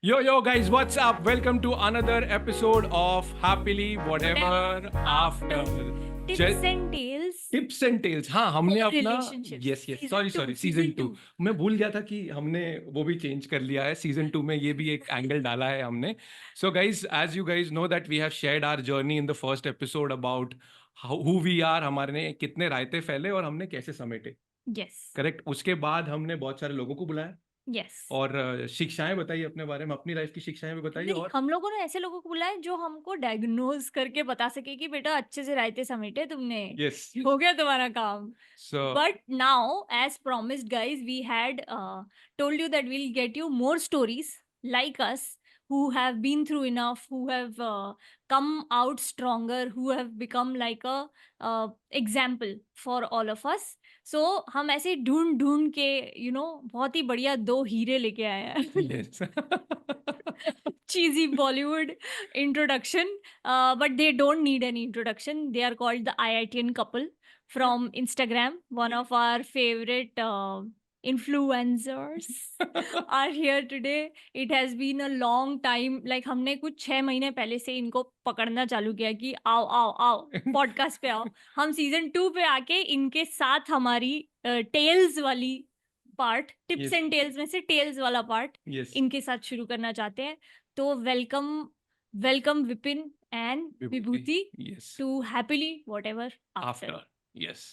Yo, guys, what's up? Welcome to another episode of Happily Whatever After. Tips and Tales. Tips and tales. हाँ, हमने अपना Relationships. Yes Season season two. 2 मैं भूल गया था कि हमने वो भी चेंज कर लिया है. सीजन 2 में ये भी एक एंगल डाला है हमने. So guys, as you guys know that we have shared our journey in the first episode about who we are, हमारे कितने रायते फैले और हमने कैसे समेटे. Yes. करेक्ट. उसके बाद हमने बहुत सारे लोगों को बुलाया Yes. और शिक्षाएं बताई अपने बारे में, अपनी लाइफ की शिक्षाएं भी बताई. नहीं, और हम लोगों ने ऐसे लोगों को बुलाया जो हमको डायग्नोज करके बता सके कि बेटा अच्छे से रायते समेटे तुमने, यस, हो गया तुम्हारा काम. सो But now, as promised, guys, we had told you that we'll get you more stories like us who have been through enough, who have come out stronger, who have become like a example for all of us. So हम ऐसे ढूंढ ढूंढ के बहुत ही बढ़िया 2 हीरे लेके आए हैं. Yes. Cheesy Bollywood introduction, but they don't need any introduction. They are called the IITian couple from Instagram. One of our favorite influencers are here today. It has been a long time. Like हमने कुछ 6 महीने पहले से इनको पकड़ना चालू किया कि आओ आओ आओ पॉडकास्ट पे आओ. हम सीजन 2 पे आके इनके साथ हमारी टेल्स वाली part, tips Yes. And tales में से टेल्स वाला पार्ट Yes. इनके साथ शुरू करना चाहते हैं. तो welcome Vipin and Vibhuti Yes. To happily whatever after. After. Yes.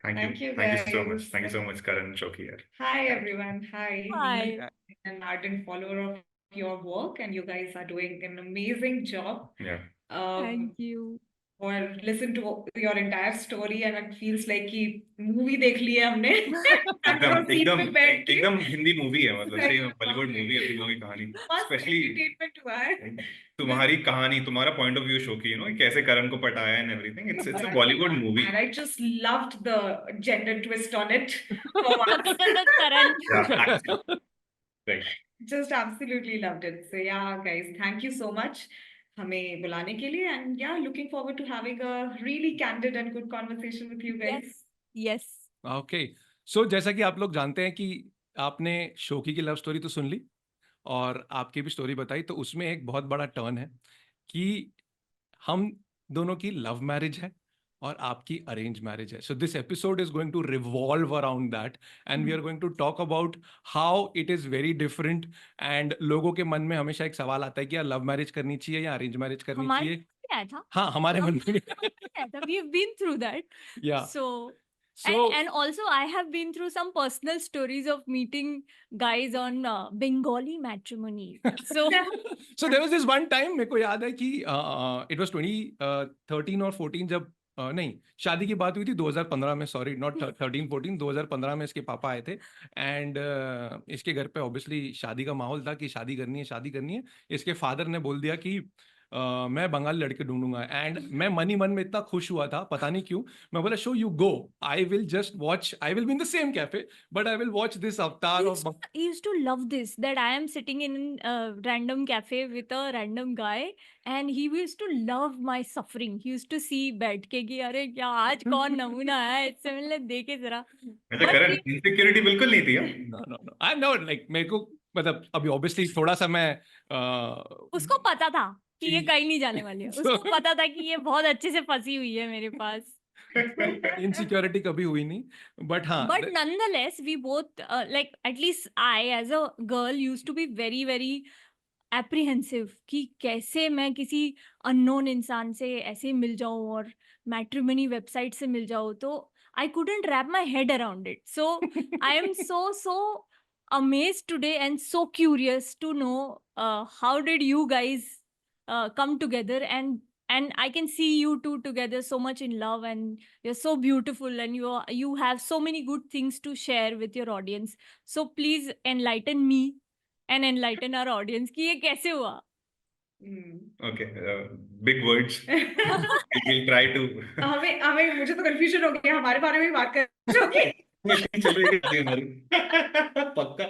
Thank you so much. Thank you so much, Karan Shoki here. Hi everyone. Hi. Hi. I'm an ardent follower of your work, and you guys are doing an amazing job. Yeah. Thank you. Or listen to your entire story, and it feels like कि movie देख ली है हमने. एकदम Hindi movie है, मतलब सही में Bollywood movie है. फिल्मों की कहानी, स्पेशली entertainment हुआ है. तुम्हारी कहानी, तुम्हारा पॉइंट ऑफ व्यू शोकी, कैसे करण को पटाया and everything. It's a Bollywood movie. And I just loved the gender twist on it. For once. Karan. Right. Just absolutely loved it. So yeah, guys, thank you so much हमें बुलाने के लिए, and yeah, looking forward to having a really candid and good conversation with you guys. Yes. Okay. So जैसा कि आप लोग जानते हैं कि आपने शोकी की लव स्टोरी तो सुन ली और आपकी भी स्टोरी बताई, तो उसमें एक बहुत बड़ा टर्न है कि हम दोनों की लव मैरिज है और आपकी अरेंज मैरिज है. So this episode is going to revolve around that and we are going to talk about how it is very different. And लोगों के मन में हमेशा एक सवाल आता है कि यार लव मैरिज करनी चाहिए या अरेंज मैरिज करनी हमारे चाहिए. मन में आया था. हाँ, हमारे मन में आया था. We have been through that. या. So So and also I have been through some personal stories of meeting guys on Bengali matrimony. So so there was this one time, मेरे को याद है कि it was 2013 और 14 जब नहीं, शादी की बात हुई थी 2015 में. सॉरी, नॉट 13-14, 2015 में इसके पापा आए थे. एंड इसके घर पे ऑब्वियसली शादी का माहौल था कि शादी करनी है. इसके फादर ने बोल दिया कि मैं बंगाली लड़के ढूंढूंगा. एंड मैं मन ही मन में इतना खुश हुआ था, पता नहीं क्यों. मैं बोला show you go, I will just watch, I will be in the same cafe but I will watch this अवतार of. he used to love this, that I am sitting in a random cafe with a random guy and he used to love my suffering. He used to see बैठ के कि अरे क्या आज कौन नमूना है, इससे मिलने देखे जरा. अच्छा करण, इनसिक्योरिटी बिल्कुल नहीं थी. No, I am not like, मेरे को मतलब अभी ऑब्वियसली थोड़ा सा मैं उसको पता था कि ये कहीं नहीं जाने वाली है. उसको पता था कि ये बहुत अच्छे से फंसी हुई है मेरे पास. इनसिक्योरिटी कभी हुई नहीं. बट हाँ, But nonetheless, we both, like at least I as a girl used to be very very apprehensive कि कैसे मैं किसी unknown इंसान से ऐसे मिल जाऊं और matrimony website से मिल जाऊं. तो I couldn't wrap my head around it. So I am so amazed today and so curious to know how did you guys come together, and I can see you two together so much in love, and you're so beautiful, and you have so many good things to share with your audience. So please enlighten me and enlighten our audience कि ये कैसे हुआ. Okay, big words. We'll try to. हमें मुझे तो confusion हो गया, हमारे बारे में ही बात कर रहे हो. पक्का.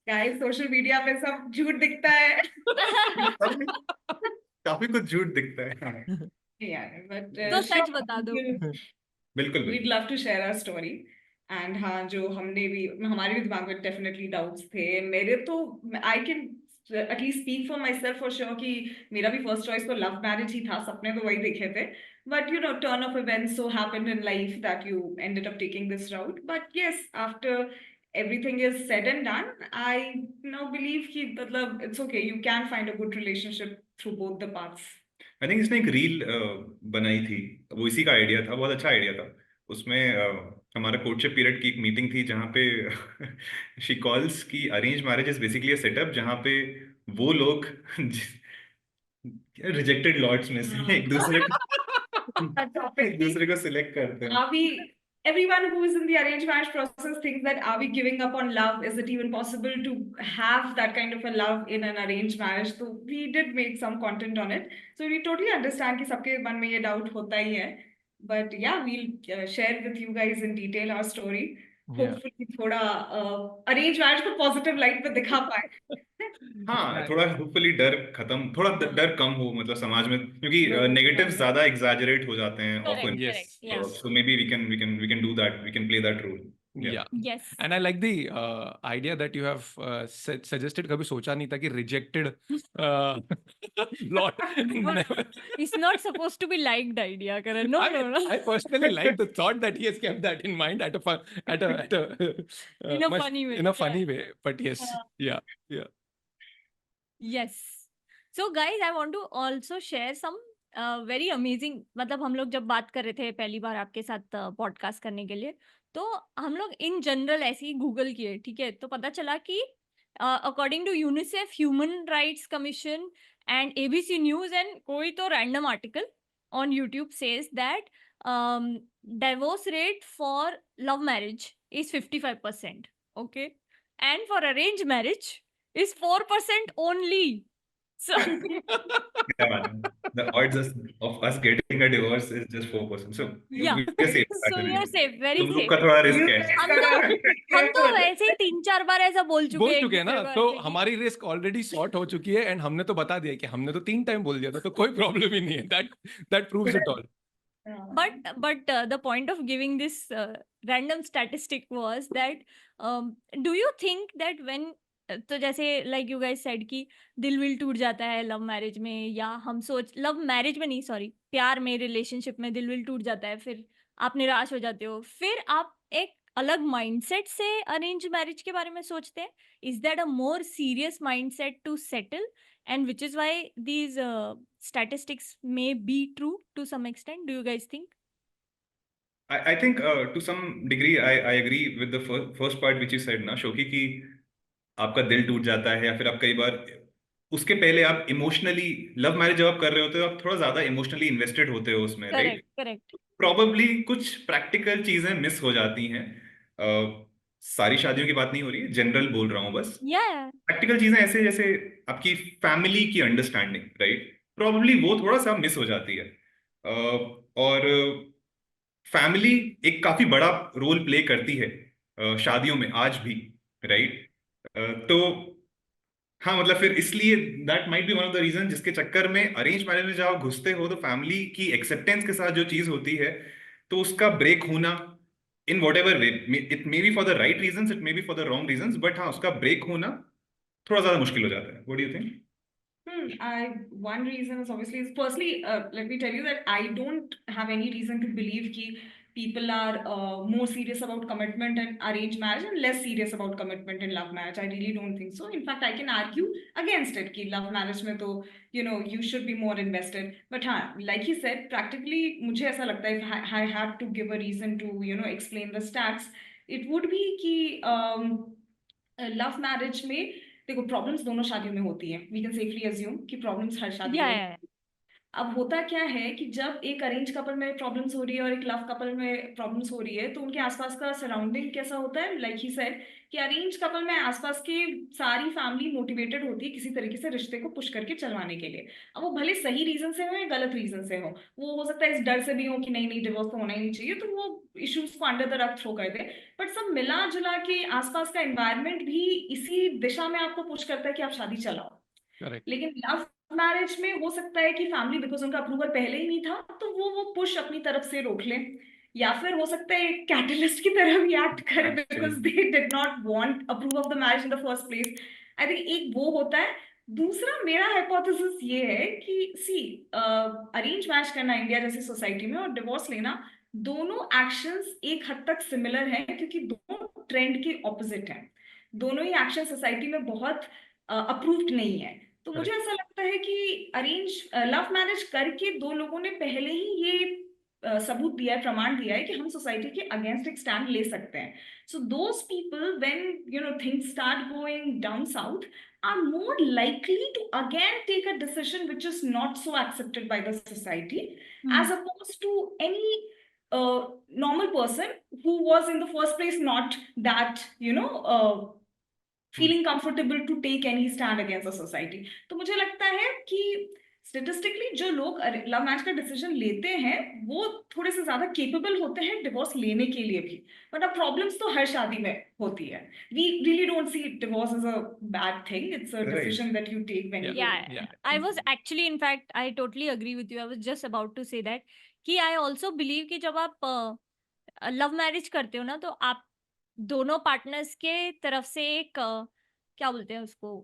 Guys, social media पे सब झूठ दिखता है. काफी कुछ झूठ दिखता है. Yeah, but तो सच बता दो. बिल्कुल we'd love to share our story. And हाँ, जो हमने भी, हमारे भी दिमाग में डेफिनेटली डाउट्स थे मेरे, तो I can at least speak for my self for sure कि मेरा भी फर्स्ट चॉइस तो लव मैरिज ही था, सपने तो वही देखे थे, but you know turn off events so happened in life that you ended up taking this route. But yes, after everything is said and done, I now believe कि मतलब it's okay, you can find a good relationship through both the paths. I think इसने एक reel बनाई थी, वो इसी का idea था, बहुत अच्छा आइडिया था। उसमें हमारा कोर्टशिप पीरियड की एक मीटिंग थी जहाँ पे शी कॉल्स की arrange marriage is basically a setup जहाँ पे वो लोग रिजेक्टेड लॉट्स में से एक दूसरे That topic एक दूसरे को सिलेक्ट करते हैं। are we, everyone who is in the arranged marriage process thinks that are we giving up on love? Is it even possible to have that kind of a love in an arranged marriage? So we did make some content on it, so we totally understand कि सबके मन में ये doubt होता ही है, but yeah, we'll share with you guys in detail our story. Yeah. Hopefully थोड़ा arranged marriage को positive light पे दिखा पाए. हाँ, थोड़ा होपफुली डर खत्म, थोड़ा डर कम हो मतलब समाज में, क्योंकि नेगेटिव ज्यादा एग्जैजरेट हो जाते हैं Correct, often. correct. Yes, Yeah. yes. So maybe we can do that. We can play that role. Yeah. Yes. And I like the idea that you have suggested. कभी सोचा नहीं था कि rejected lot. Never. It's not supposed to be liked idea, Karan. No, no, no. I personally like the thought that he has kept that in mind at a fun, at a In a funny way, in a yeah. funny way. But yes, yeah. Yes. So guys, I want to also share some very amazing, मतलब हम लोग जब बात कर रहे थे पहली बार आपके साथ पॉडकास्ट करने के लिए, तो हम लोग इन जनरल ऐसे ही गूगल किए, ठीक है, तो पता चला कि according to UNICEF, human rights commission and ABC news and कोई तो random article on YouTube says that divorce rate for love marriage is 55%, okay, and for arranged marriage is 4% only. So क्या बात है? The odds of us getting a divorce is just 4%. So yeah, we're safe. so you're safe, very तुम लोग safe. का थोड़ा risk You है। guys हम gotta तो वैसे ही 3-4 बार ऐसा बोल चुके हैं बोल चुके हैं ना, एक दूसरे को तो ऐसे कि- हमारी रिस्क ऑलरेडी सॉर्ट हो चुकी है, एंड हमने तो बता दिया कि हमने तो 3 टाइम बोल दिया था, तो कोई प्रॉब्लम ही नहीं है। That proves it all. But the point of giving this random statistic was that do you think that when तो जैसे like you guys said कि दिल विल टूट जाता है लव मैरिज में, या हम सोच लव मैरिज में नहीं, सॉरी, प्यार में, रिलेशनशिप में दिल विल टूट जाता है, फिर आप निराश हो जाते हो, फिर आप एक अलग माइंडसेट से अरेंज मैरिज के बारे में सोचते हैं. Is that a more serious mindset to settle, and which is why these statistics may be true to some extent? Do you guys think? I think to some degree I agree with the first part which you said ना शोकी, कि आपका दिल टूट जाता है या फिर आप कई बार उसके पहले आप इमोशनली, लव मैरिज जब आप कर रहे होते हो आप थोड़ा ज्यादा इमोशनली इन्वेस्टेड होते हो उसमें, राइट? Correct, correct. प्रॉबेबली कुछ प्रैक्टिकल चीजें मिस हो जाती हैं। सारी शादियों की बात नहीं हो रही है, जनरल बोल रहा हूँ बस। Yeah, प्रैक्टिकल चीजें ऐसे जैसे आपकी फैमिली की अंडरस्टैंडिंग, राइट, प्रॉबेबली वो थोड़ा सा मिस हो जाती है। और फैमिली एक काफी बड़ा रोल प्ले करती है शादियों में आज भी, राइट? तो हाँ, मतलब फिर इसलिए that might be one of the reason जिसके चक्कर में अरेंज मैरिज में जब आप घुसते हो तो फैमिली की एक्सेप्टेंस के साथ जो चीज होती है तो उसका ब्रेक होना, in whatever way, it may be for the right reason, it may be for the wrong reason, but हाँ उसका ब्रेक होना थोड़ा ज्यादा मुश्किल हो जाता है। What do you think? One reason is obviously, firstly, let me tell you that I don't have any reason to believe कि people are more serious about commitment in arranged marriage and less serious about commitment in love marriage. I really don't think so. In fact, I can argue against it कि love marriage में तो you know you should be more invested. But हाँ, like he said, practically मुझे ऐसा लगता है if I had to give a reason to you know explain the stats, it would be कि love marriage में देखो प्रॉब्लम्स दोनों शादियों में होती है, वी कैन सेफली अज्यूम कि प्रॉब्लम्स हर शादी yeah, में yeah. अब होता क्या है कि जब एक अरेंज कपल में प्रॉब्लम्स हो रही है और एक लव कपल में प्रॉब्लम्स हो रही है तो उनके आसपास का सराउंडिंग कैसा होता है, लाइक ही सेड कि अरेंज कपल में आसपास की सारी फैमिली मोटिवेटेड होती है किसी तरीके से रिश्ते को पुश करके चलवाने के लिए। अब वो भले सही रीजन से हो या गलत रीजन से हो सकता है इस डर से भी हो कि नहीं नहीं डिवोर्स तो होना ही नहीं चाहिए, तो वो इश्यूज को अंडर द रग थ्रो कर दे। बट सब मिला जुला के आसपास का एनवायरमेंट भी इसी दिशा में आपको पुश करता है कि आप शादी चलाओ। करेक्ट। लेकिन लव मैरिज में हो सकता है कि फैमिली बिकॉज उनका अप्रूवल पहले ही नहीं था तो वो पुश अपनी तरफ से रोक ले या फिर हो सकता है कैटलिस्ट की तरह भी एक्ट करे because they did not want approve of the marriage in the first place. I think एक वो होता है। दूसरा मेरा हाइपोथेसिस ये है कि सी अरेंज मैरिज करना इंडिया जैसी सोसाइटी में और डिवोर्स लेना, दोनों एक्शंस एक हद तक सिमिलर हैं क्योंकि दोनों ट्रेंड के ऑपोजिट हैं। दोनों ही एक्शन सोसाइटी में बहुत अप्रूव्ड नहीं है। तो मुझे ऐसा लगता है कि अरेंज लव मैरिज करके दो लोगों ने पहले ही ये सबूत दिया है, प्रमाण दिया है कि हम सोसाइटी के अगेंस्ट एक स्टैंड ले सकते हैं। So those people when things start going down south are more likely to again take a decision which is not so accepted by the society as opposed to any normal person who was in the first place not that feeling comfortable to take any stand against the society। तो मुझे लगता है कि statistically जो लोग love marriage का decision लेते हैं वो थोड़े से ज्यादा केपेबल होते हैं डिवोर्स लेने के लिए भी। बट अब प्रॉब्लम्स तो हर शादी में होती है। We really don't see divorce as a bad thing, it's a Right. Decision that you take when you Yeah, I was actually, in fact, I totally agree with you. I was just about to say that कि I also believe कि जब आप love marriage करते हो ना, तो आप दोनों पार्टनर्स के तरफ से एक क्या बोलते हैं उसको,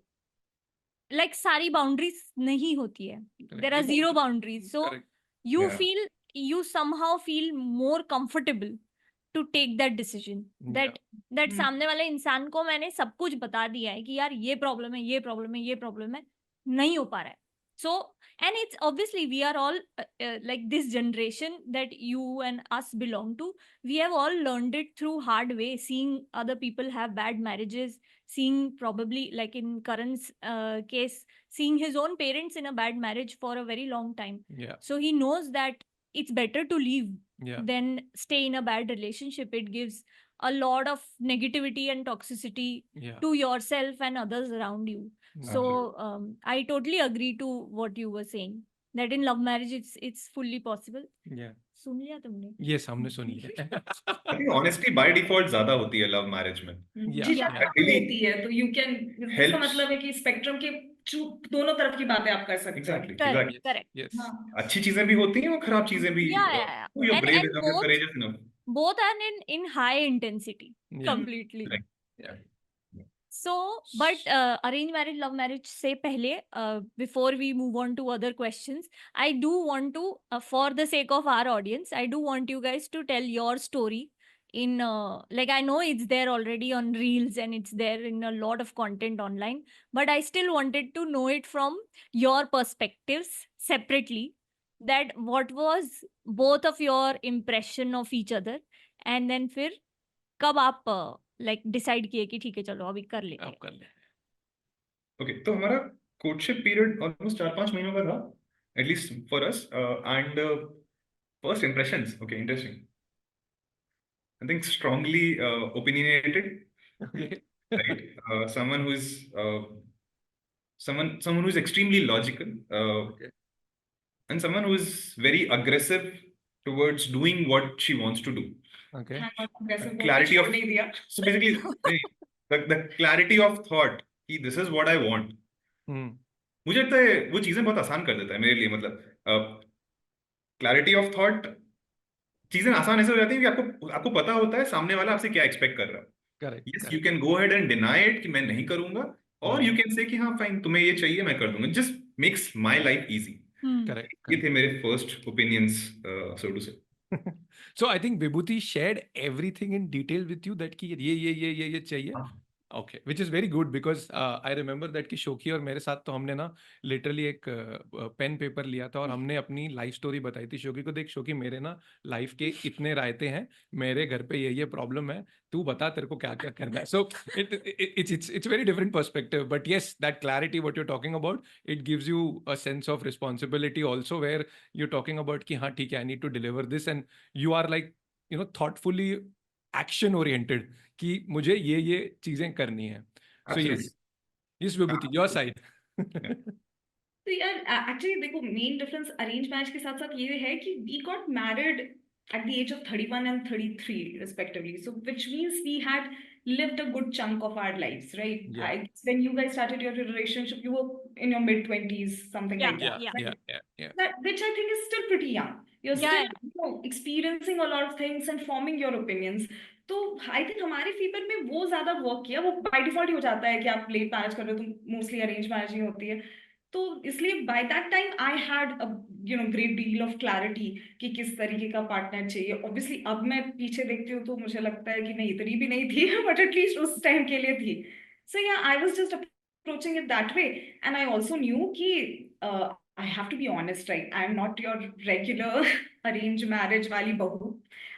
लाइक सारी बाउंड्रीज नहीं होती है, there are zero boundaries, so Correct. you Yeah. feel, you somehow feel more comfortable to take that decision, that Hmm. सामने वाले इंसान को मैंने सब कुछ बता दिया है कि यार ये प्रॉब्लम है, ये प्रॉब्लम है, ये प्रॉब्लम है, नहीं हो पा रहा है। So, and it's obviously we are all like this generation that you and us belong to, we have all learned it through hard way, seeing other people have bad marriages, seeing probably like in Karan's case, seeing his own parents in a bad marriage for a very long time. Yeah. So he knows that it's better to leave Yeah. than stay in a bad relationship. It gives a lot of negativity and toxicity Yeah. to yourself and others around you. So I totally agree to what you were saying, that in love marriage it's fully possible. Yeah. सुन लिया तुमने? Yes, हमने सुनी है। I think honesty by default ज्यादा होती है love marriage में। Yeah. झिझक Yeah. कम होती है तो यू कैन, इसका Helps. मतलब है कि स्पेक्ट्रम के दोनों तरफ की बातें आप कर सकते हो। Exactly. Correct, Exactly. correct. Yes. हाँ। अच्छी चीजें भी होती हैं और खराब चीजें भी। Yeah, yeah. You're brave And enough, you're courageous enough. both are in high intensity, Yeah. completely. Right. Yeah. So, but arranged marriage, love marriage से पहले, before we move on to other questions, I do want to, for the sake of our audience, I do want you guys to tell your story in, like I know it's there already on Reels and it's there in a lot of content online, but I still wanted to know it from your perspectives separately, that what was both of your impression of each other, and then फिर कब आप like decide किए कि ठीक है चलो अभी कर लेते आप हैं। कर ले। ओके, तो हमारा कोर्टशिप पीरियड ऑलमोस्ट 4-5 महीनों का था, at least for us. And first impressions, okay, interesting. I think strongly opinionated, Okay. right? Someone who is someone who is extremely logical, Okay. and someone who is very aggressive towards doing what she wants to do. Okay. Clarity of- छोड़ नहीं दिया। So basically, the clarity of thought कि this is what I want. मुझे लगता है वो चीजें बहुत आसान कर देता है मेरे लिए। मतलब क्लैरिटी ऑफ थॉट, चीजें आसान ऐसे हो जाती हैं कि आपको पता होता है सामने वाला आपसे क्या एक्सपेक्ट कर रहा है। Correct. Yes, correct. You can go ahead and deny it कि मैं नहीं करूंगा, और यू कैन से कि हाँ फाइन, तुम्हें ये चाहिए मैं कर दूंगा, just makes my life easy. Correct. ये थे मेरे फर्स्ट ओपिनियंस, सो टू से। So I think Vibhuti shared everything in detail with you that कि ये चाहिए. Okay, which is very good because I remember that कि शोकी और मेरे साथ तो हमने ना लिटरली एक पेन पेपर लिया था और हमने अपनी लाइफ स्टोरी बताई थी शोकी को। देख शोकी, मेरे ना लाइफ के इतने रायते हैं, मेरे घर पे ये प्रॉब्लम है, तू बता तेरे को क्या क्या करना है। सो it's very different perspective, but yes, that clarity what you're talking about, it gives you a sense of responsibility also, where you're talking about कि हाँ ठीक है, I need to deliver this, and you are like thoughtfully action oriented कि मुझे ये चीजें करनी है। So yes Vibhuti, your side. तो यार एक्चुअली देखो, मेन डिफरेंस अरेंज मैरिज के साथ साथ ये है कि we got married at the age of 31 and 33 respectively, so which means we had lived a good chunk of our lives, right? Yeah. When you guys started your relationship, you were in your mid-20s, something Yeah, like Yeah, that, yeah, yeah, right? yeah, yeah. That, which I think is still pretty young. You're yeah, still, yeah. you know, experiencing a lot of things and forming your opinions. तो I think हमारे fever में वो ज्यादा work किया, वो by default ही हो जाता है कि आप लेट मैरिज कर रहे हो तो मोस्टली अरेंज मैरिज ही होती है। तो इसलिए by that time I had you know great deal of clarity कि किस तरीके का पार्टनर चाहिए। ऑब्वियसली अब मैं पीछे देखती हूँ तो मुझे लगता है कि नहीं, इतनी भी नहीं थी बट एटलीस्ट उस टाइम के लिए थी। सो या I was just approaching it that way, and I also knew कि I have to be honest, right? I am not your regular arranged marriage वाली बहू.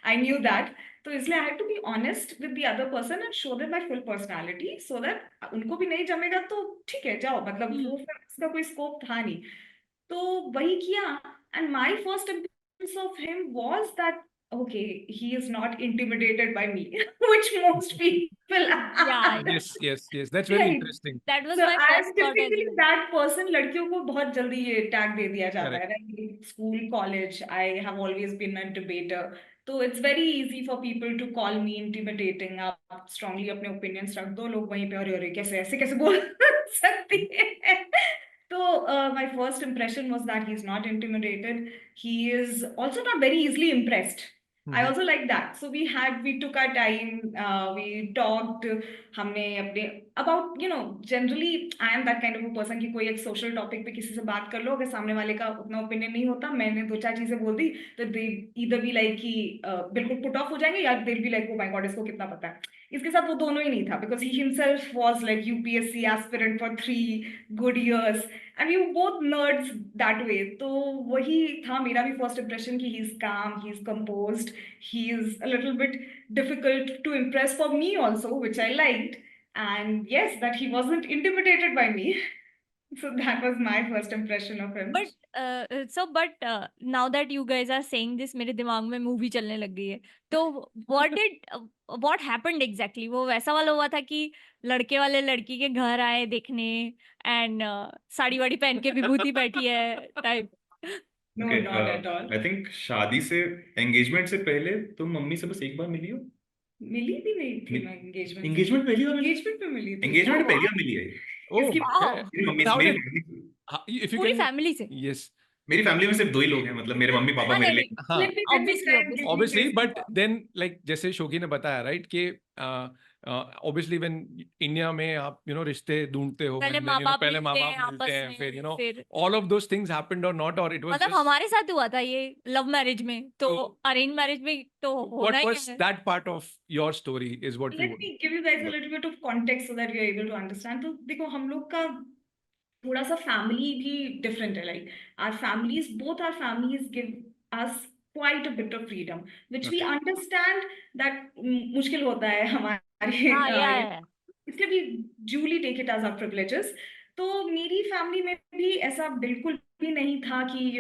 I knew that. तो इसलिए I had to be honest with the other person and show them my full personality so that उनको भी नहीं जमेगा तो ठीक है जाओ, मतलब वो फिर इसका कोई स्कोप था नहीं। तो वही किया, and my first impression of him was that okay, he is not intimidated by me, which most people Yeah, are. Yes, yes, yes. That's very Right. interesting. that was So my I'm first thought as typically well. that person, लड़कियों को बहुत जल्दी ये tag दे दिया जाता Correct. है, right? School, college, I have always been a debater. तो it's very easy for people to call me intimidating. आप strongly अपने opinions रख दो, लोग वहीं पे अरे कैसे ऐसे कैसे बोल सकती है। तो my first impression was that he's not intimidated. He is also not very easily impressed. I Mhm. also like that. So we took our time, we talked, हमने अपने about, you know, generally I am that kind of a person कि कोई एक social topic पे किसी से बात कर लो, अगर सामने वाले का उतना opinion नहीं होता, मैंने दो चार चीजें बोल दी तो they either be like कि बिल्कुल put off हो जाएंगे या they'll be like oh my god इसको कितना पता है। इसके साथ वो दोनों ही नहीं था because he himself was like UPSC aspirant for 3 good years and we were both nerds that way। तो वही था मेरा भी first impression कि he's calm, he's composed, he is a little bit difficult to impress for me also, which I liked, and yes, that he wasn't intimidated by me। So that was my first impression of him। But now that you guys are saying this, मेरे दिमाग में movie चलने लग गई है। तो what happened exactly? वो वैसा वाला हुआ था कि लड़के वाले लड़की के घर आए देखने एंड साड़ी वाड़ी पहन के विभूति बैठी है type. No, Okay, not at all। I think शादी से एंगेजमेंट से पहले तुम मम्मी से बस एक बार मिली हो? मिली भी नहीं थी मि- मैं एंगेजमेंट एंगेजमेंट पहली बार मिली? एंगेजमेंट पे मिली थी। एंगेजमेंट Oh, पहली wow. बार मिली है। Oh, इसकी Wow. okay. मेरी मम्मी How मेरी did- फैमिली If you पूरी can, फैमिली से। yes. मेरी फैमिली में सिर्फ 2 ही लोग हैं, मतलब मेरे मम्मी पापा हाँ, मेरे नहीं, लिए। हाँ, Let me tell you obviously, frank, obviously. give me obviously, this but thought। then like जैसे शोकी ने बताया राइट कि obviously when इंडिया में आप रिश्ते ढूंढते हो पहले when, माँ बाप पहले माँ मिलते बाप हैं मिलते आपस हैं फिर में, फिर all of those things happened or not, or it was मतलब just हमारे साथ हुआ था ये लव मैरिज में, तो तो अरेंज मैरिज में तो होना what ही was है। that part of your story is what we Let would me give you guys a little bit of context so that you're able to understand। तो देखो हम लोग का थोड़ा सा फैमिली भी डिफरेंट है, like our families, both our families give us quite a bit of freedom which we understand that मुश्किल होता है हमारे हाँ, इसलिए भी duly take it as our privileges. तो मेरी फैमिली में भी ऐसा बिल्कुल भी नहीं था कि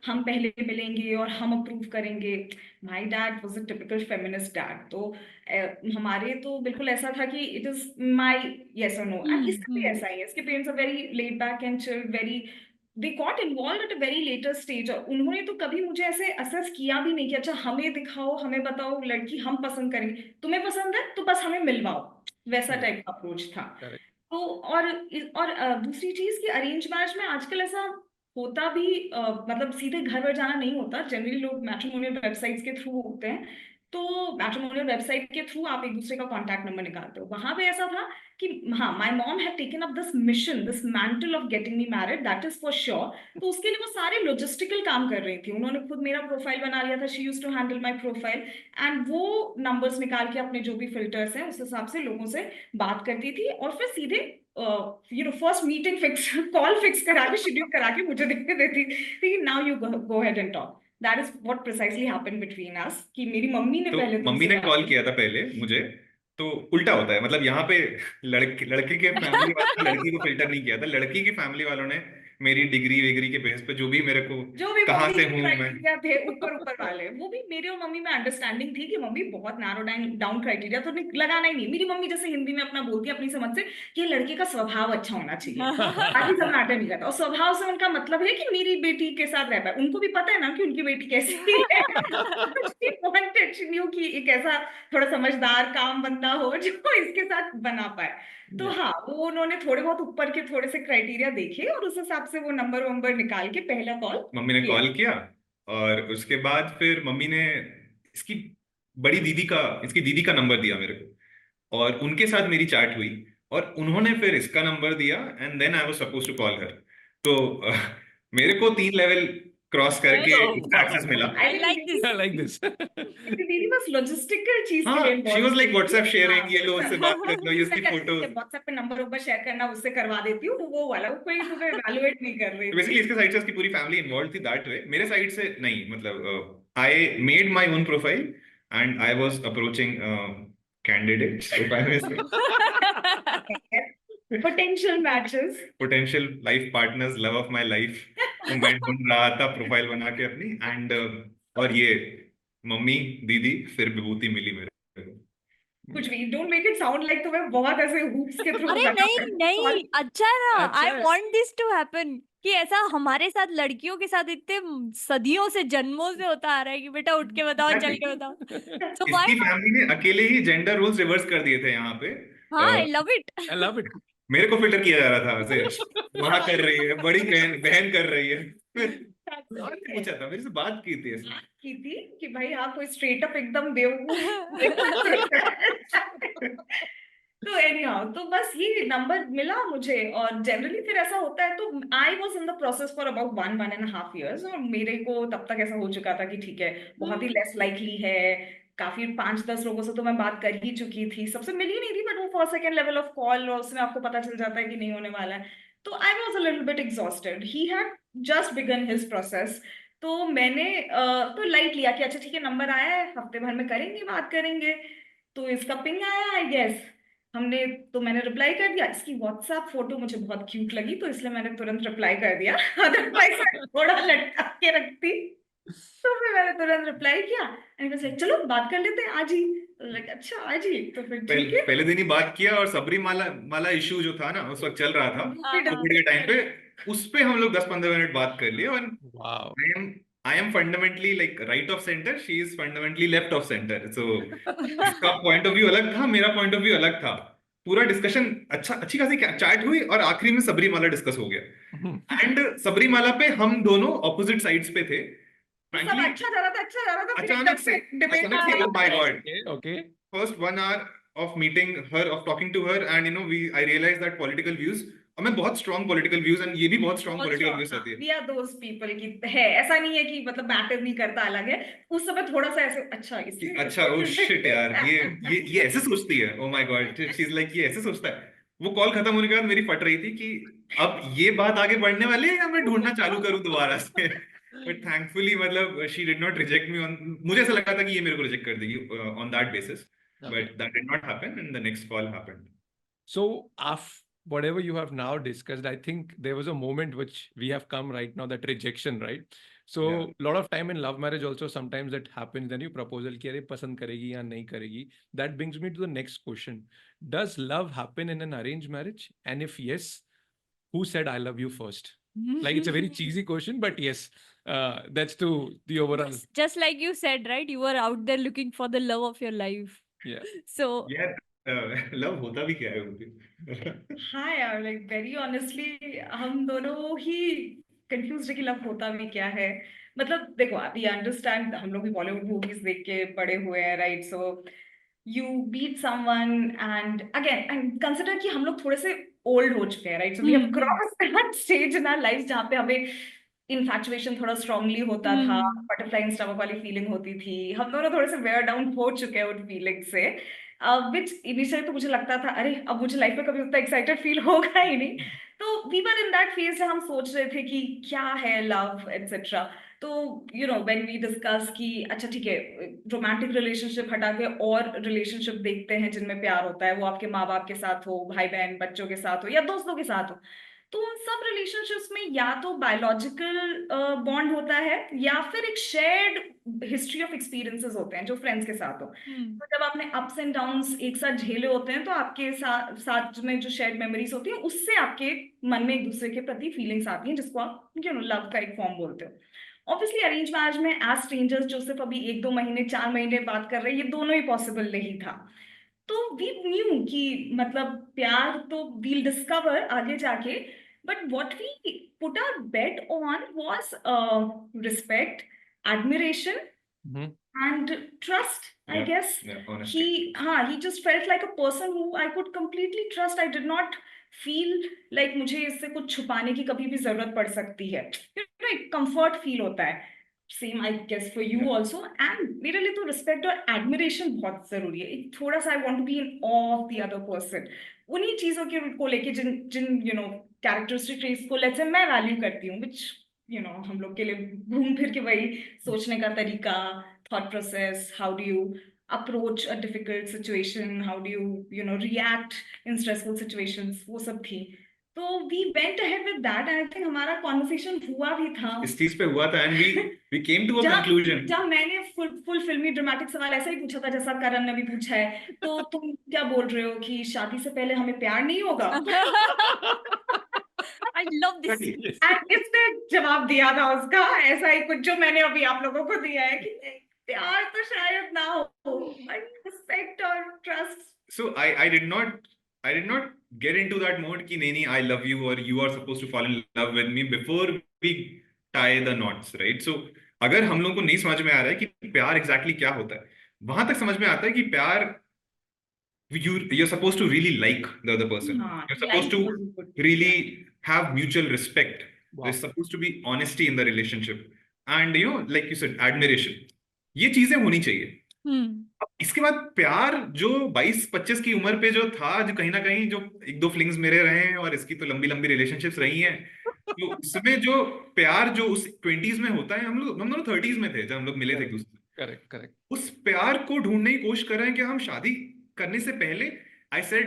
हम पहले मिलेंगे और हम अप्रूव करेंगे। My dad was a typical feminist dad. तो हमारे तो बिल्कुल ऐसा था कि इट इज माय यस और नो, एंड इसका भी ऐसा ही है। इसके parents are very laid back and chill, very they got involve at a very later stage. और उन्होंने तो कभी मुझे ऐसे असेस किया भी नहीं कि अच्छा हमें दिखाओ, हमें बताओ लड़की हम पसंद करेंगे, तुम्हें पसंद है तो बस हमें मिलवाओ, वैसा टाइप का अप्रोच था। correct तो और दूसरी चीज कि अरेंज मैरिज में आजकल ऐसा होता भी मतलब सीधे घर पर जाना नहीं होता। जनरली लोग मैट्रिमोनियल वेबसाइट्स के थ्रू होते हैं। तो मैट्रिमोनियल वेबसाइट के थ्रू आप एक दूसरे का कॉन्टैक्ट नंबर निकालते हो। वहां पे ऐसा था कि हाँ, my mom had taken up this mission, this mental of getting me married, that is for sure. तो उसके लिए वो सारे लॉजिस्टिकल काम कर रही थी। उन्होंने खुद मेरा प्रोफाइल बना लिया था। She used to handle my profile and वो नंबर्स निकाल के अपने जो भी फिल्टर्स हैं उस हिसाब से लोगों से बात करती थी और फिर सीधे first meeting fix, call fix करा के, शेड्यूल करा के मुझे दिखने देती थी। Now you go ahead and talk. That is what precisely happened between us कि मेरी मम्मी ने तो पहले मम्मी तुमसे ने बात कॉल की। किया था पहले मुझे, तो उल्टा होता है, मतलब यहाँ पे लड़के के फैमिली वालों ने लड़की को फिल्टर नहीं किया था, लड़की की फैमिली वालों ने मेरी डिग्री वेग्री के बेस पे जो भी मेरे को जो भी कहाँ मम्मी से के हूँ मैं। क्राइटेरिया थे ऊपर ऊपर वाले, वो भी मेरे और मम्मी में अंडरस्टैंडिंग थी कि मम्मी बहुत नैरो डाउन क्राइटेरिया तो लगाना ही नहीं। मेरी मम्मी जैसे हिंदी में अपना बोलती है अपनी समझ से कि लड़के का स्वभाव अच्छा होना चाहिए, बाकी सब मैटर नहीं करता। और स्वभाव से उनका मतलब है कि मेरी बेटी के साथ रह पाए। उनको भी पता है ना कि उनकी बेटी कैसी है। She wanted, she knew कि एक ऐसा थोड़ा समझदार काम बंदा हो जो इसके साथ बना पाए। तो Yeah. हाँ, वो उन्होंने थोड़े बहुत ऊपर के थोड़े से क्राइटेरिया देखे और उस हिसाब से वो नंबर वंबर निकाल के पहला कॉल मम्मी ने किया। कॉल किया और उसके बाद फिर मम्मी ने इसकी बड़ी दीदी का इसकी दीदी का नंबर दिया मेरे को, और उनके साथ मेरी चैट हुई और उन्होंने फिर इसका नंबर दिया and then I was suppose to call her. तो मेरे को 3 लेवल क्रॉस करके इसका एक्सेस मिला। I like this. I like this. मेरी दीदी बस लॉजिस्टिकल चीज के हाँ, लिए she was like WhatsApp sharing, ये लो उससे बात कर लो, ये उसकी फोटोज। व्हाट्सएप पे नंबर वंबर शेयर करना उससे करवा देती हूँ, वो वाला कोई तुम्हें इवैल्यूएट नहीं कर रही बेसिकली इसके साइड से उसकी पूरी फैमिली इन्वॉल्व थी दैट वे। मेरे साइड से नहीं, मतलब I made my own profile and I was approaching candidates, if I may say, potential matches. Potential life partners, love of my life तो मैं ढूंढ रहा था प्रोफाइल बना के अपनी। एंड और ये मम्मी दीदी फिर विभूति मिली मेरे को। कुछ भी don't make it sound like तुम्हें बहुत ऐसे हूप्स के थ्रू अरे नहीं नहीं, अच्छा है ना, अच्छा आई है। वांट दिस टू हैपन कि ऐसा हमारे साथ लड़कियों के साथ इतने सदियों से जन्मों से होता आ रहा है कि बेटा उठ के बताओ, चल के बताओ। So why इसकी not? फैमिली ने अकेले ही जेंडर रोल्स रिवर्स कर दिए थे यहाँ पे। हाँ, I love it. I love it. मेरे को फिल्टर किया जा रहा था वैसे, वहां कर रही है, बड़ी बहन बहन कर रही है। फिर और पूछा था, मेरे से बात की थी इसने। की थी कि भाई हाँ कोई स्ट्रेट अप एकदम बेवकूफ। तो एनीहाउ, तो बस ये नंबर मिला मुझे। और जनरली फिर ऐसा होता है, तो I was in the process for about 1.5 years, और मेरे को तब तक ऐसा हो चुका था कि ठीक है बहुत ही लेस लाइकली है, काफी 5-10 लोगों से तो मैं बात कर ही चुकी थी, सबसे मिली नहीं थी, बट वो first second level of call और उसमें आपको पता चल जाता है कि नहीं होने वाला है। तो I was a little bit exhausted, he had just began his process. तो मैंने तो लाइट लिया कि अच्छा ठीक है नंबर आया है, हफ्ते भर में करेंगे, बात करेंगे। तो इसका पिंग आया आई गेस, मैंने रिप्लाई कर दिया। इसकी व्हाट्सएप फोटो मुझे बहुत क्यूट लगी तो इसलिए मैंने तुरंत रिप्लाई कर दिया, अदरवाइज थोड़ा लटका के रखती। तो फिर मैंने तुरंत रिप्लाई किया एंड वाज लाइक चलो बात कर लेते हैं आज ही। लाइक अच्छा आज ही, तो फिर ठीक है। पहले दिन ही बात किया, और सबरी माला इशू जो था ना उस वक्त चल रहा था कोविड के टाइम पे, उस पे हम लोग 10-15 मिनट बात कर लिए। और Wow. I am fundamentally like right of center, she is fundamentally left of center, so इसका पॉइंट ऑफ व्यू अलग था, मेरा पॉइंट ऑफ व्यू अलग था। पूरा डिस्कशन अच्छी खासी चैट हुई और आखिरी में सबरीमाला डिस्कस हो गया। एंड सबरीमाला पे हम दोनों ऑपोजिट साइड्स पे थे। सब Frankly, अच्छा जा रहा था, फिर अचानक एकदम से debate oh my god, Okay, okay. first 1 hour of meeting her, of talking to her, and I realized that political views, और मैं बहुत strong political views and ये भी बहुत strong political views रहती है। वी आर दोस पीपल की है, ऐसा नहीं है कि मतलब मैटर नहीं करता, अलग है। उस समय थोड़ा सा ऐसे अच्छा कि इसलिए अच्छा ओ शिट यार, ये ऐसे सोचती है, oh my God, she is like ये ऐसे सोचता है। वो कॉल खत्म होने के बाद मेरी फट रही थी कि अब ये बात आगे बढ़ने वाली है या मैं ढूंढना चालू करूं दोबारा से। बट थैंकफुली मतलब she did not reject me on, मुझे ऐसा लगा था कि ये मेरे को रिजेक्ट कर देगी on that basis, but that did not happen and the next call happened. So, whatever you have now discussed, I think there was a moment which we have come right now, that rejection, right? So, Yeah. lot of time in love marriage also sometimes that happens. Then you proposal कि अरे पसंद करेगी या नहीं करेगी. That brings me to the next question. Does love happen in an arranged marriage? And if yes, who said I love you first? Like it's a very cheesy question, but yes, that's to the overall. Just like you said, right? You were out there looking for the love of your life. Yeah. So यार love होता भी क्या है उनके? हाँ यार, like very honestly हम दोनों ही कंफ्यूज है कि लव होता भी क्या है। मतलब देखो, अभी अंडरस्टैंड, हम लोग भी बॉलीवुड मूवीज देख के बड़े हुए हैं, right? So you beat someone and again, and consider कि हम लोग थोड़े से ओल्ड हो चुके हैं, right? So we have crossed that stage in our life जहाँ पे हमें इन्फैचुएशन थोड़ा स्ट्रांगली होता था, बटरफ्लाई इन स्टमक वाली फीलिंग होती थी। हम दोनों थोड़े से वेयर डाउन हो चुके हैं उन फीलिंग से, विच इनिशियली तो मुझे लगता था अरे अब मुझे लाइफ में कभी उतना एक्साइटेड फील होगा ही नहीं। तो we were in that phase, हम सोच रहे थे कि क्या है लव एटसेट्रा। तो व्हेन वी डिस्कस कि अच्छा ठीक है, रोमांटिक रिलेशनशिप हटा के और रिलेशनशिप देखते हैं जिनमें प्यार होता है, वो आपके माँ बाप के साथ हो, भाई बहन बच्चों के साथ हो, या दोस्तों के साथ हो। तो उन सब रिलेशनशिप्स में या तो बायोलॉजिकल बॉन्ड होता है या फिर एक शेयर्ड हिस्ट्री ऑफ एक्सपीरियंसेस होते हैं जो फ्रेंड्स के साथ हो। तो जब आपने अप्स एंड डाउन्स एक साथ झेले होते हैं तो आपके साथ में जो शेयर्ड मेमोरीज होती हैं उससे आपके मन में एक दूसरे के प्रति फीलिंग्स आती हैं, जिसको आप लव का एक फॉर्म बोलते हो। ऑब्वियसली अरेंज मैरिज में एज स्ट्रेंजर्स जो सिर्फ अभी 1-2 महीने 4 महीने बात कर रहे हैं, ये दोनों ही पॉसिबल नहीं था। तो वी न्यू कि मतलब प्यार तो वील डिस्कवर आगे जाके, but what we put our bet on was respect, admiration Mhm. and trust, I Yeah, guess. honesty. he just felt like a person who I could completely trust. I did not feel like मुझे इससे कुछ छुपाने की कभी भी जरूरत पड़ सकती है। एक comfort feel होता है। Same I guess for you Yeah. also. And मेरे लिए तो respect और admiration बहुत जरूरी है। एक थोड़ा सा I want to be in awe of the other person. उन्हीं चीजों को लेके जिन characteristic traits को let's say मैं value करती हूँ, which हम लोग के लिए घूम फिर के वही सोचने का तरीका, thought process, how do you approach a difficult situation, how do you react in stressful situations, वो सब थी। तो we went ahead with that and I think हमारा conversation हुआ भी था इस चीज पे हुआ था and we came to a जहाँ conclusion. जहाँ मैंने फुल फिल्मी ड्रामेटिक सवाल ऐसा ही पूछा था जैसा करण ने भी पूछा है, तो तुम क्या बोल रहे हो कि शादी से पहले हमें प्यार नहीं होगा? I love this. Yes. And इसने जवाब दिया था उसका ऐसा ही कुछ जो मैंने अभी आप लोगों को दिया है कि प्यार तो शायद ना हो, रिस्पेक्ट और trust. So I did not get into that mode कि नहीं I love you or you are supposed to fall in love with me before we tie the knots, right? So अगर हम लोगों को नहीं समझ में आ रहा है कि प्यार exactly क्या होता है, वहां तक समझ में आता है कि प्यार you're supposed to really like the other person. हाँ, You're supposed to really have mutual respect. Wow. There's supposed to be honesty in the relationship and like you said admiration. ये चीजें होनी चाहिए। अब इसके बाद प्यार जो 22-25 की उम्र पे जो था, जो कहीं ना कहीं जो 1-2 फ्लिंग्स मेरे रहे हैं और इसकी तो लंबी लंबी रिलेशनशिप्स रही हैं, तो उसमें जो प्यार जो उस 20s में होता है, हम लोग 30s में थे जब हम लोग मिले थे एक दूसरे से। करेक्ट। उस प्यार को ढूंढने की कोशिश कर रहे हैं कि हम शादी करने से पहले I said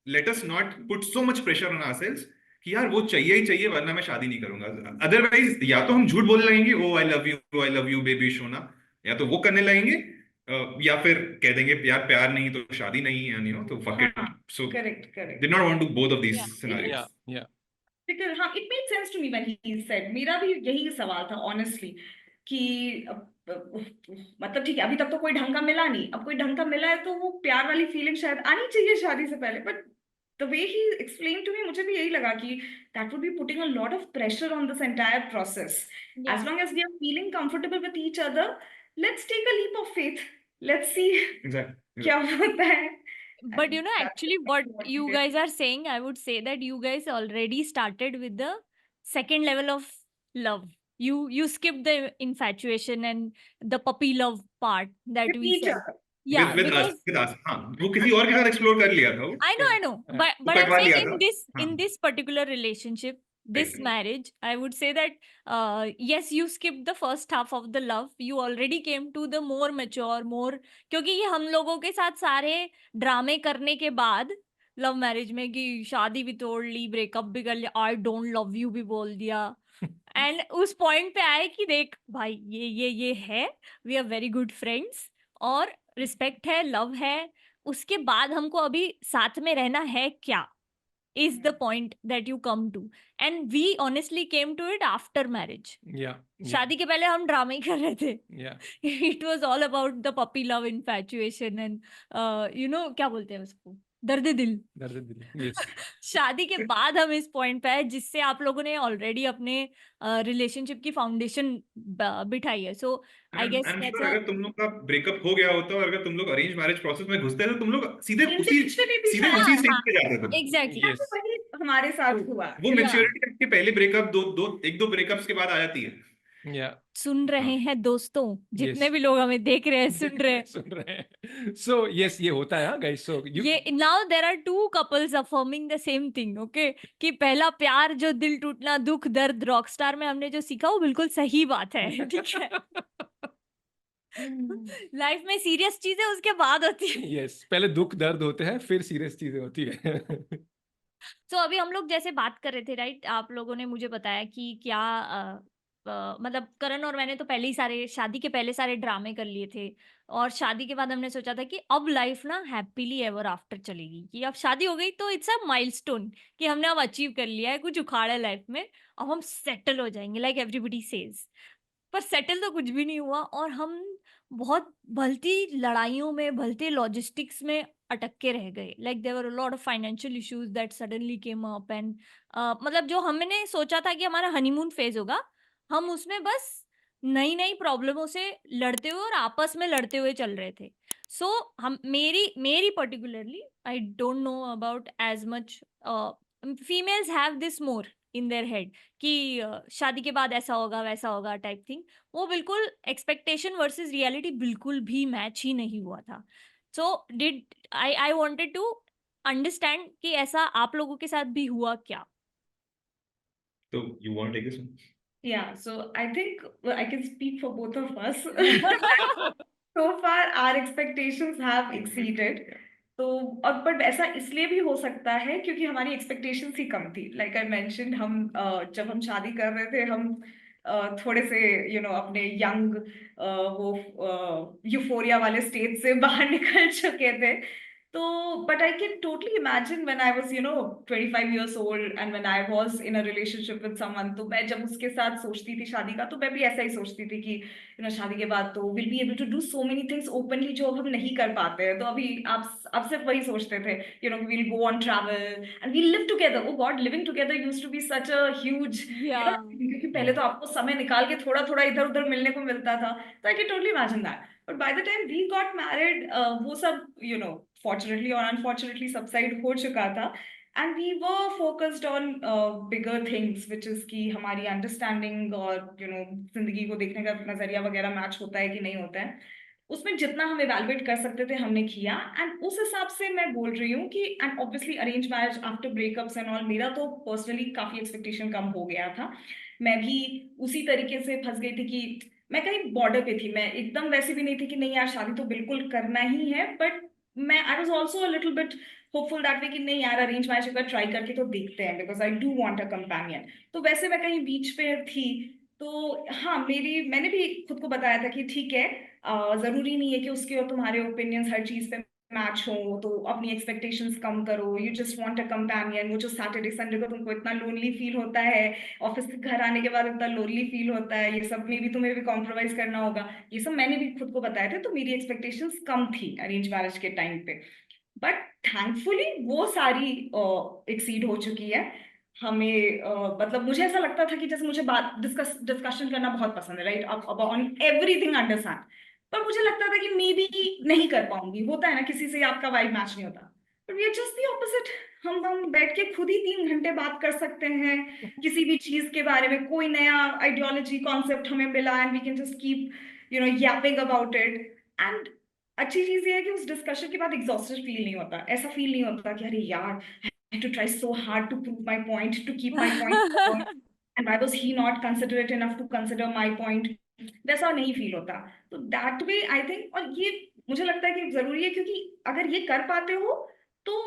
let us not put so much pressure on ourselves कि यार वो चाहिए ही चाहिए वरना मैं शादी नहीं करूंगा। अदरवाइज या तो हम झूठ बोलने लगेंगे, ओ आई लव यू बेबी सोना, या तो वो करने लगेंगे या फिर कह देंगे यार प्यार नहीं तो शादी नहीं है, तो fuck it. So correct did not want to both of these Yeah. scenarios. Yeah. Because हाँ, it made sense to me when he said, मेरा भी यही सवाल था honestly कि मतलब ठीक है अभी तक तो कोई ढंग का मिला नहीं, अब कोई ढंग का मिला है तो वो प्यार वाली फीलिंग शायद आनी चाहिए शादी से पहले, but the way he explained to me मुझे भी यही लगा कि that would be putting a lot of pressure on this entire process. As long as we are feeling comfortable with each other, let's take a leap of faith. Let's see Exactly. क्या होता है। But That's actually what what we you did. guys are saying, I would say that you guys already started with the second level of love. You skipped the infatuation and the puppy love part that With we each said. other. Yeah, with because us हाँ, वो किसी और के साथ explore कर लिया था वो। I know, Yeah. but I'm कटवा saying लिया in था। in this particular relationship, this Right. marriage, I would say that yes, you skipped the first half of the love. You already came to the more mature, more क्योंकि ये हम लोगों के साथ सारे ड्रामे करने के बाद लव मैरिज में कि शादी भी तोड़ ली, ब्रेकअप भी कर लिया, आई डोंट लव यू भी बोल दिया, एंड उस पॉइंट पे आए कि देख भाई ये है, we are very good friends और रिस्पेक्ट है, लव है, उसके बाद हमको अभी साथ में रहना है क्या, is the point that you come to, and we honestly came to it after marriage. Yeah. शादी के पहले हम ड्रामे ही कर रहे थे। Yeah. It was all about the puppy love, infatuation and क्या बोलते हैं उसको, दर्द दिल। Yes. शादी के बाद हम इस पॉइंट पे आए जिससे आप लोगों ने ऑलरेडी अपने रिलेशनशिप की फाउंडेशन बिठाई है, so I guess I'm that's sure अगर तुम लोग का ब्रेकअप हो गया होता और अगर तुम लोग अरेंज मैरिज प्रोसेस में घुसते तो तुम लोग सीधे उसी हाँ, स्टेज हाँ, पे जाते थे। एग्जैक्टली। Yes. वही हमारे साथ हुआ। वो मैच्योरिटी आपके पहले ब्रेकअप 1-2 ब्रेकअप्स के बाद आ जाती है। Yeah. सुन रहे हैं दोस्तों, जितने Yes. भी लोग हमें देख रहे हैं, सुन रहे हैं, सुन रहे हैं। So yes, ये होता है हाँ guys. So you ये now there are two couples affirming the same thing, okay, कि पहला प्यार जो दिल टूटना, दुख दर्द, रॉकस्टार में हमने जो सीखा वो बिल्कुल सही बात है, ठीक है। लाइफ में सीरियस चीजें उसके बाद होती है। yes, पहले दुख दर्द होते हैं फिर सीरियस चीजें होती है। तो अभी हम लोग जैसे बात कर रहे थे, राइट? आप लोगों ने मुझे बताया कि क्या मतलब करण और मैंने तो पहले ही सारे शादी के पहले सारे ड्रामे कर लिए थे, और शादी के बाद हमने सोचा था कि अब लाइफ ना हैप्पीली एवर आफ्टर चलेगी, कि अब शादी हो गई तो इट्स अ माइलस्टोन, कि हमने अब अचीव कर लिया है, कुछ उखाड़ा है लाइफ में, अब हम सेटल हो जाएंगे लाइक एवरीबडी सेज। पर सेटल तो कुछ भी नहीं हुआ, और हम बहुत भलती लड़ाइयों में, भलते लॉजिस्टिक्स में अटक के रह गए। Like there were a lot of financial issues that suddenly came up, and मतलब जो हमने सोचा था कि हमारा हनीमून फेज होगा, हम उसमें बस नई नई प्रॉब्लमों से लड़ते हुए और आपस में लड़ते हुए चल रहे थे। सो हम मेरी मेरी particularly, I don't know about as much, females have this more in their head कि शादी के बाद ऐसा होगा वैसा होगा टाइप थिंग। वो बिल्कुल एक्सपेक्टेशन वर्सेस रियलिटी बिल्कुल भी मैच ही नहीं हुआ था। So did I I wanted to understand कि ऐसा आप लोगों के साथ भी हुआ क्या? तो you want to take this one? Yeah, so I think I can speak for both of us. So far, our expectations have exceeded. तो और बट ऐसा इसलिए भी हो सकता है क्योंकि हमारी एक्सपेक्टेशंस ही कम थी। लाइक आई मेंशनड, हम जब हम शादी कर रहे थे, हम थोड़े से अपने यंग वो यूफोरिया वाले स्टेज से बाहर निकल चुके थे। तो but I can totally imagine when I was 25 years old and when I was in a relationship with someone, तो मैं जब उसके साथ सोचती थी शादी का, तो मैं भी ऐसा ही सोचती थी कि शादी के बाद तो will be able to do so many things openly जो अब हम नहीं कर पाते हैं। तो अभी आप सिर्फ वही सोचते थे, will go on travel and we'll live together. Oh god, living together used to be such a huge, या क्योंकि पहले तो आपको समय निकाल के थोड़ा थोड़ा इधर उधर मिलने को मिलता था। तो I can totally imagine that. But by the time we got married, वो सब फॉर्चुनेटली और अनफॉर्चुनेटली सब साइड हो चुका था। And we were focused on bigger things, which is की हमारी अंडरस्टैंडिंग और जिंदगी को देखने का नजरिया वगैरह मैच होता है कि नहीं होता है। उसमें जितना हम इवेलुएट कर सकते थे हमने किया, एंड उस हिसाब से मैं बोल रही हूँ कि and obviously arrange marriage after breakups and all, मेरा तो पर्सनली काफी एक्सपेक्टेशन कम हो गया था। मैं भी उसी तरीके से फंस गई थी कि मैं कहीं बॉर्डर पे थी। मैं एकदम वैसे भी नहीं थी कि नहीं यार शादी तो बिल्कुल करना ही है, बट मैं I was also a little bit hopeful that way कि नहीं यार अरेंज मैरिज एक बार ट्राई करके तो देखते हैं, because I do want a companion. तो वैसे मैं कहीं बीच पे थी। तो हाँ, मैंने भी खुद को बताया था कि ठीक है, जरूरी नहीं है कि उसके और तुम्हारे ओपिनियंस हर चीज पे मैच हो, तो अपनी एक्सपेक्टेशंस कम करो। You just want a companion. वो जो सैटरडे संडे को तुमको इतना लोनली फील होता है, ऑफिस से घर आने के बाद इतना लोनली फील होता है, ये सब में भी तुम्हें भी कॉम्प्रोमाइज करना होगा। ये सब मैंने भी खुद को बताया था। तो मेरी एक्सपेक्टेशंस कम थी अरेंज मैरिज के टाइम पे। बट थैंकफुली वो सारी एक्सीड हो चुकी है। हमें मतलब मुझे ऐसा लगता था कि जैसे मुझे बात डिस्कशन करना बहुत पसंद है, राइट? अब ऑन एवरीथिंग अंडरस्टैंड। पर मुझे लगता था कि मे बी नहीं कर पाऊंगी। होता है ना, किसी से आपका वाइब मैच नहीं होता। But we are just the opposite. हम बैठ के खुद ही 3 घंटे बात कर सकते हैं किसी भी चीज के बारे में। कोई नया आइडियोलॉजी कॉन्सेप्ट हमें मिला and we can just keep yapping about it. And अच्छी चीज ये है कि उस डिस्कशन के बाद एग्जॉस्टेड फील नहीं होता। ऐसा फील नहीं होता कि अरे यार I had to try so hard to prove my point, to keep my point forward, and why was he not considerate enough to consider my point? वैसा नहीं फील होता। तो दैट वे आई थिंक, और ये मुझे लगता है कि जरूरी है, क्योंकि अगर ये कर पाते हो तो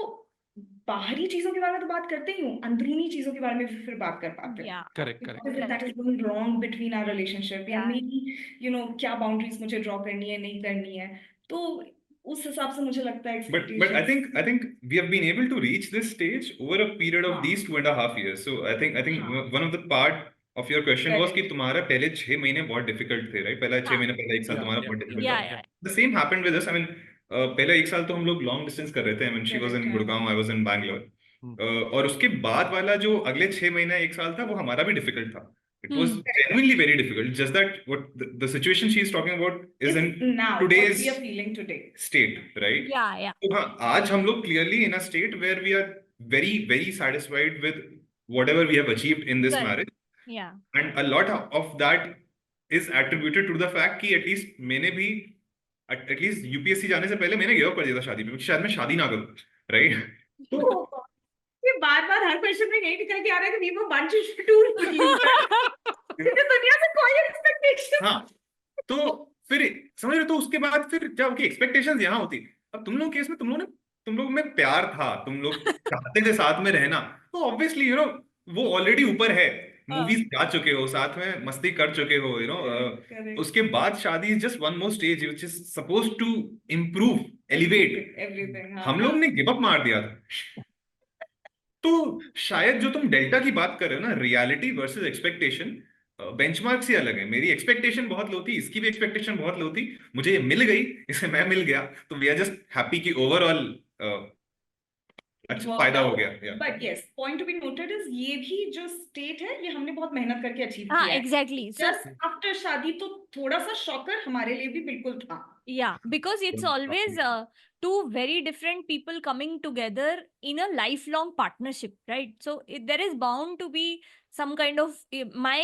बाहरी चीजों के बारे में तो बात करते ही हो, अंदरूनी चीजों के बारे में फिर बात कर पाते हो। या correct correct What is it that is going wrong between our relationship, या Yeah. maybe क्या बाउंड्रीज मुझे ड्रॉ करनी है नहीं करनी है। तो उस हिसाब से मुझे लगता है But expectations। I think we have been able to reach this stage over a period of हाँ these 2.5 years. So I think हाँ, one of the part of your question was कि करेक्ट। तुम्हारा पहले 6 महीने बहुत डिफिकल्ट थे, right? पहला 6 महीने, पहला 1 साल या तुम्हारा या बहुत या डिफिकल्ट या था। या The same happened with us. I mean, पहला 1 साल तो हम लोग लॉन्ग डिस्टेंस कर रहे थे। I mean, she was correct in है। Gurgaon, I was in Bangalore. और उसके बाद वाला जो अगले 6 महीना 1 साल था, वो हमारा भी डिफिकल्ट था. It was genuinely very difficult. Just that what the situation she is talking about is Is in now what we today's are feeling today। state, right? या तो हाँ, आज हम लोग clearly in a state where we are very very satisfied with whatever we have achieved in this correct marriage, या and a lot of that is attributed to the fact कि at least मैंने भी at least UPSC जाने से पहले मैंने give up कर दिया था शादी पे, क्योंकि शायद मैं शादी ना करूं, राइट? तो Oh God, ये बार बार हर क्वेश्चन में यही निकल के आ रहा है कि we were bunch of two मुझे दुनिया से कोई एक्सपेक्टेशन। हाँ, तो फिर समझ रहे हो? तो उसके बाद फिर जब की एक्सपेक्टेशंस यहाँ होती, अब तुम लोग केस में तुम तुम लोग में प्यार था, तुम लोग चाहते थे साथ में रहना, तो ऑब्वियसली वो ऑलरेडी ऊपर है, मूवीज जा चुके हो, साथ में मस्ती कर चुके हो, Correct. उसके बाद शादी is just one more stage which is supposed to improve, elevate. Everything, हाँ। हम लोग ने गिव अप मार दिया था। तो शायद जो तुम डेल्टा की बात कर रहे हो ना, रियलिटी वर्सेस एक्सपेक्टेशन, बेंचमार्क से अलग है। मेरी एक्सपेक्टेशन बहुत लो थी, इसकी भी एक्सपेक्टेशन बहुत लो थी, मुझे ये मिल गई, इसे मैं मिल गया, तो वी आर जस्ट हैप्पी कि ओवरऑल अच्छा worked फायदा हो out. गया। Yeah. But yes, point to be noted is ये भी जो state है ये हमने बहुत मेहनत करके अचीव हाँ किया है। एग्जैक्टली सो Just after शादी तो थोड़ा सा शॉकर हमारे लिए भी बिल्कुल था। yeah because it's always two very different people coming together in a lifelong partnership, right? So there is bound to be some kind of my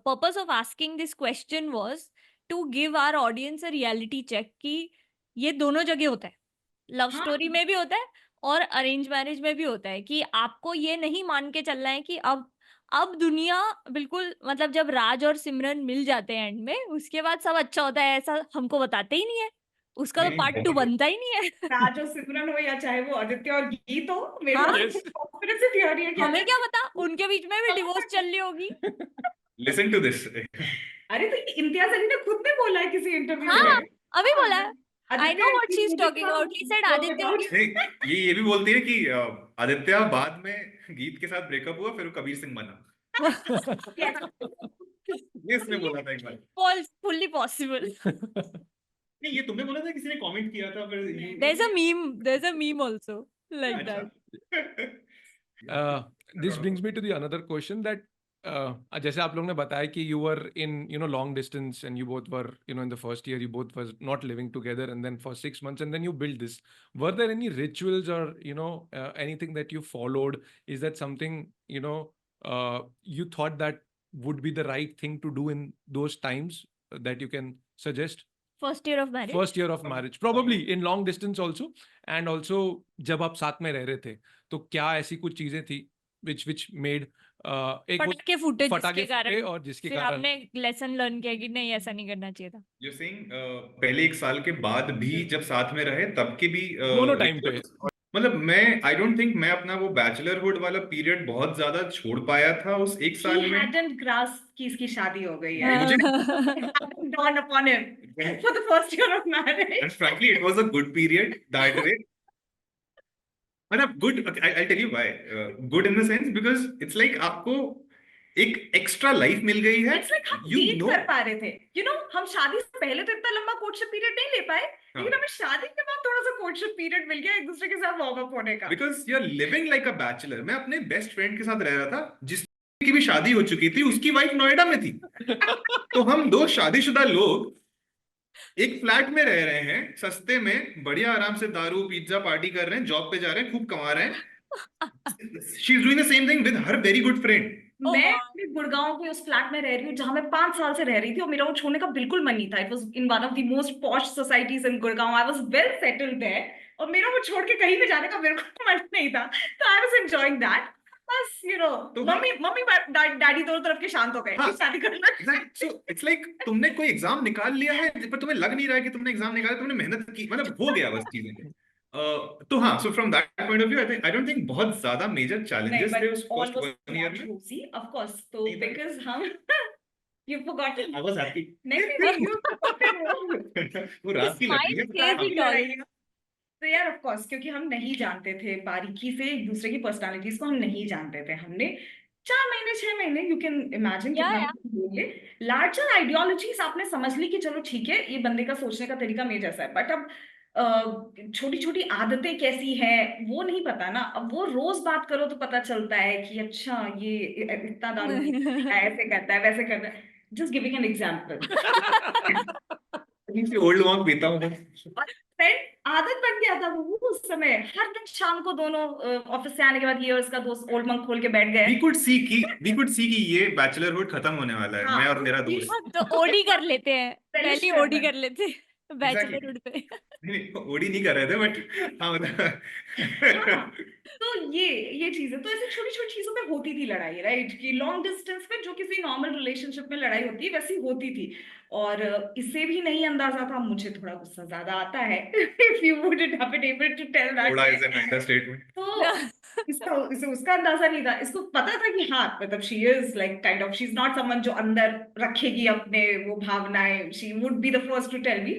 purpose of asking this question was to give our audience a reality check कि ये दोनों जगह होता है, love हाँ। Story में भी होता है और अरेंज मैरिज में भी होता है कि आपको ये नहीं मान के चलना है कि अब दुनिया बिल्कुल मतलब जब राज और सिमरन मिल जाते हैं एंड में उसके बाद सब अच्छा होता है, ऐसा हमको बताते ही नहीं है, उसका तो नहीं, पार्ट 2 बहुत- बनता ही नहीं है। राज और सिमरन हो या चाहे वो आदित्य और गीत हो, मेरे हाँ। पास conspiracy theory है कि हमें क्या पता उनके बीच में भी डिवोर्स चल रही होगी। Listen to this. अरे तो ये इम्तियाज अली ने खुद ने बोला है किसी इंटरव्यू हाँ, में। अभी बोला है। I आदित्य know what की she's movie talking का about. He said talk Aditya about- की- नहीं, ये भी बोलती है कि आदित्य बाद में गीत के साथ ब्रेकअप हुआ, फिर वो कबीर सिंह बना। Yes. ये इसने बोला था एक बार। False, fully possible. नहीं, ये तुमने बोला था, किसी ने कमेंट किया था, फिर There's a meme also like अच्छा। that. This brings me to the another question that जैसे आप लोग ने बताया कि you were in long distance and you both were in the first year you both was not living together and then for 6 months and then you built this. Were there any rituals or anything that you followed? Is that something you thought that would be the right thing to do in those times that you can suggest? First year of marriage. First year of marriage, probably in long distance also, and also जब आप साथ में रह रहे थे तो क्या ऐसी कुछ चीजें थी which made एक वो पटाखे फूटे फटाके जिसके कारण फूटे और जिसके फिर कारण आपने लेसन लर्न किया कि नहीं ऐसा नहीं करना चाहिए था। You're saying, पहले 1 साल के बाद भी जब साथ में रहे तब के भी दोनों टाइम पे मतलब मैं आई डोंट थिंक मैं अपना वो बैचलरहुड वाला पीरियड बहुत ज्यादा छोड़ पाया था उस 1 साल He में। hadn't grasped कि इसकी शादी हो गई है। मुझे Dawned upon him for the first year of marriage. and frankly it was a good period that way. मतलब good, I'll tell you why. Good in the sense because it's like आपको एक एक्स्ट्रा लाइफ मिल गई है। It's like हम You date know. कर पा रहे थे। हम शादी से पहले तो इतना लंबा कोर्टशिप पीरियड नहीं ले पाए, लेकिन हमें शादी के बाद थोड़ा सा कोर्टशिप पीरियड मिल गया एक दूसरे के साथ वार्म अप होने का। Because you're living like a bachelor. मैं अपने बेस्ट फ्रेंड के साथ रह रहा था जिसकी भी शादी हो चुकी थी, उसकी वाइफ नोएडा में थी। तो हम दो शादीशुदा लोग एक फ्लैट में रह रहे हैं, सस्ते में बढ़िया आराम से दारू पिज्जा पार्टी कर रहे हैं, जॉब पे जा रहे हैं, खूब कमा रहे हैं। She's doing the same thing with her very good friend. मैं अपने गुड़गांव के उस फ्लैट में रह रही हूँ जहां मैं 5 साल से रह रही थी और मेरा वो छोड़ने का बिल्कुल मन नहीं था। It was in one of the most posh societies in Gurgaon. I was well settled there और मेरा वो छोड़ के कहीं भी जाने का मेरे को मन नहीं था। तो आई वाज एंजॉयिंग दैट। बस तो मम्मी डैडी दोनों तरफ के शांत हो गए हाँ, शादी करना। So it's like तुमने कोई एग्जाम निकाल लिया है पर तुम्हें लग नहीं रहा है कि तुमने एग्जाम निकाला, तुमने मेहनत की, मतलब हो गया बस चीजें। तो हाँ, so from that point of view I don't think बहुत ज्यादा मेजर challenges थे उस first 1 year में। of course, तो because हम you forgotten। I was happy। नहीं you forgotten वो रात की लड़की है, Smile हम- crazy doll। तो यार ऑफ कोर्स क्योंकि हम नहीं जानते थे बारीकी से एक दूसरे की पर्सनालिटीज को हम नहीं जानते थे। हमने 4 महीने 6 महीने you can imagine Yeah, larger ideologies आपने समझ ली कि चलो ठीक है ये बंदे का सोचने का तरीका मेरे जैसा है, बट अब छोटी छोटी आदतें कैसी है वो नहीं पता ना। अब वो रोज बात करो तो पता चलता है कि अच्छा ये इतना दारू पीता है, ऐसे करता है वैसे करता है। Just giving an example. Old monk पीता हूँ फ्रेंड आदत बन गया था वो उस समय। हर दिन शाम को दोनों ऑफिस से आने के बाद ये और इसका दोस्त ओल्ड मंक खोल के बैठ गए। we could see कि ये बैचलरहुड खत्म होने वाला है, हाँ, मैं और मेरा ये दोस्त। तो ओडी कर लेते हैं, Relish पहली करना ओडी है। कर लेते हैं बैचलरहुड पे। नहीं, ओडी नहीं कर रहे थे बट हाँ मतलब हाँ, तो ये चीज है। तो ऐसे छोटी छोटी चीजों पे होती थी लड़ाई, राइट? कि लॉन्ग डिस्टेंस पे जो किसी नॉर्मल रिलेशनशिप में लड़ाई होती है वैसी होती थी। और इसे भी नहीं अंदाजा था, मुझे थोड़ा गुस्सा ज्यादा आता है if you wouldn't have been able to tell थोड़ा दैट। Is an understatement. तो इसे उसका अंदाजा नहीं था, इसको पता था कि हाँ मतलब she is like kind of, she is not someone जो अंदर रखेगी अपने वो भावनाएं, she would be the first to tell me.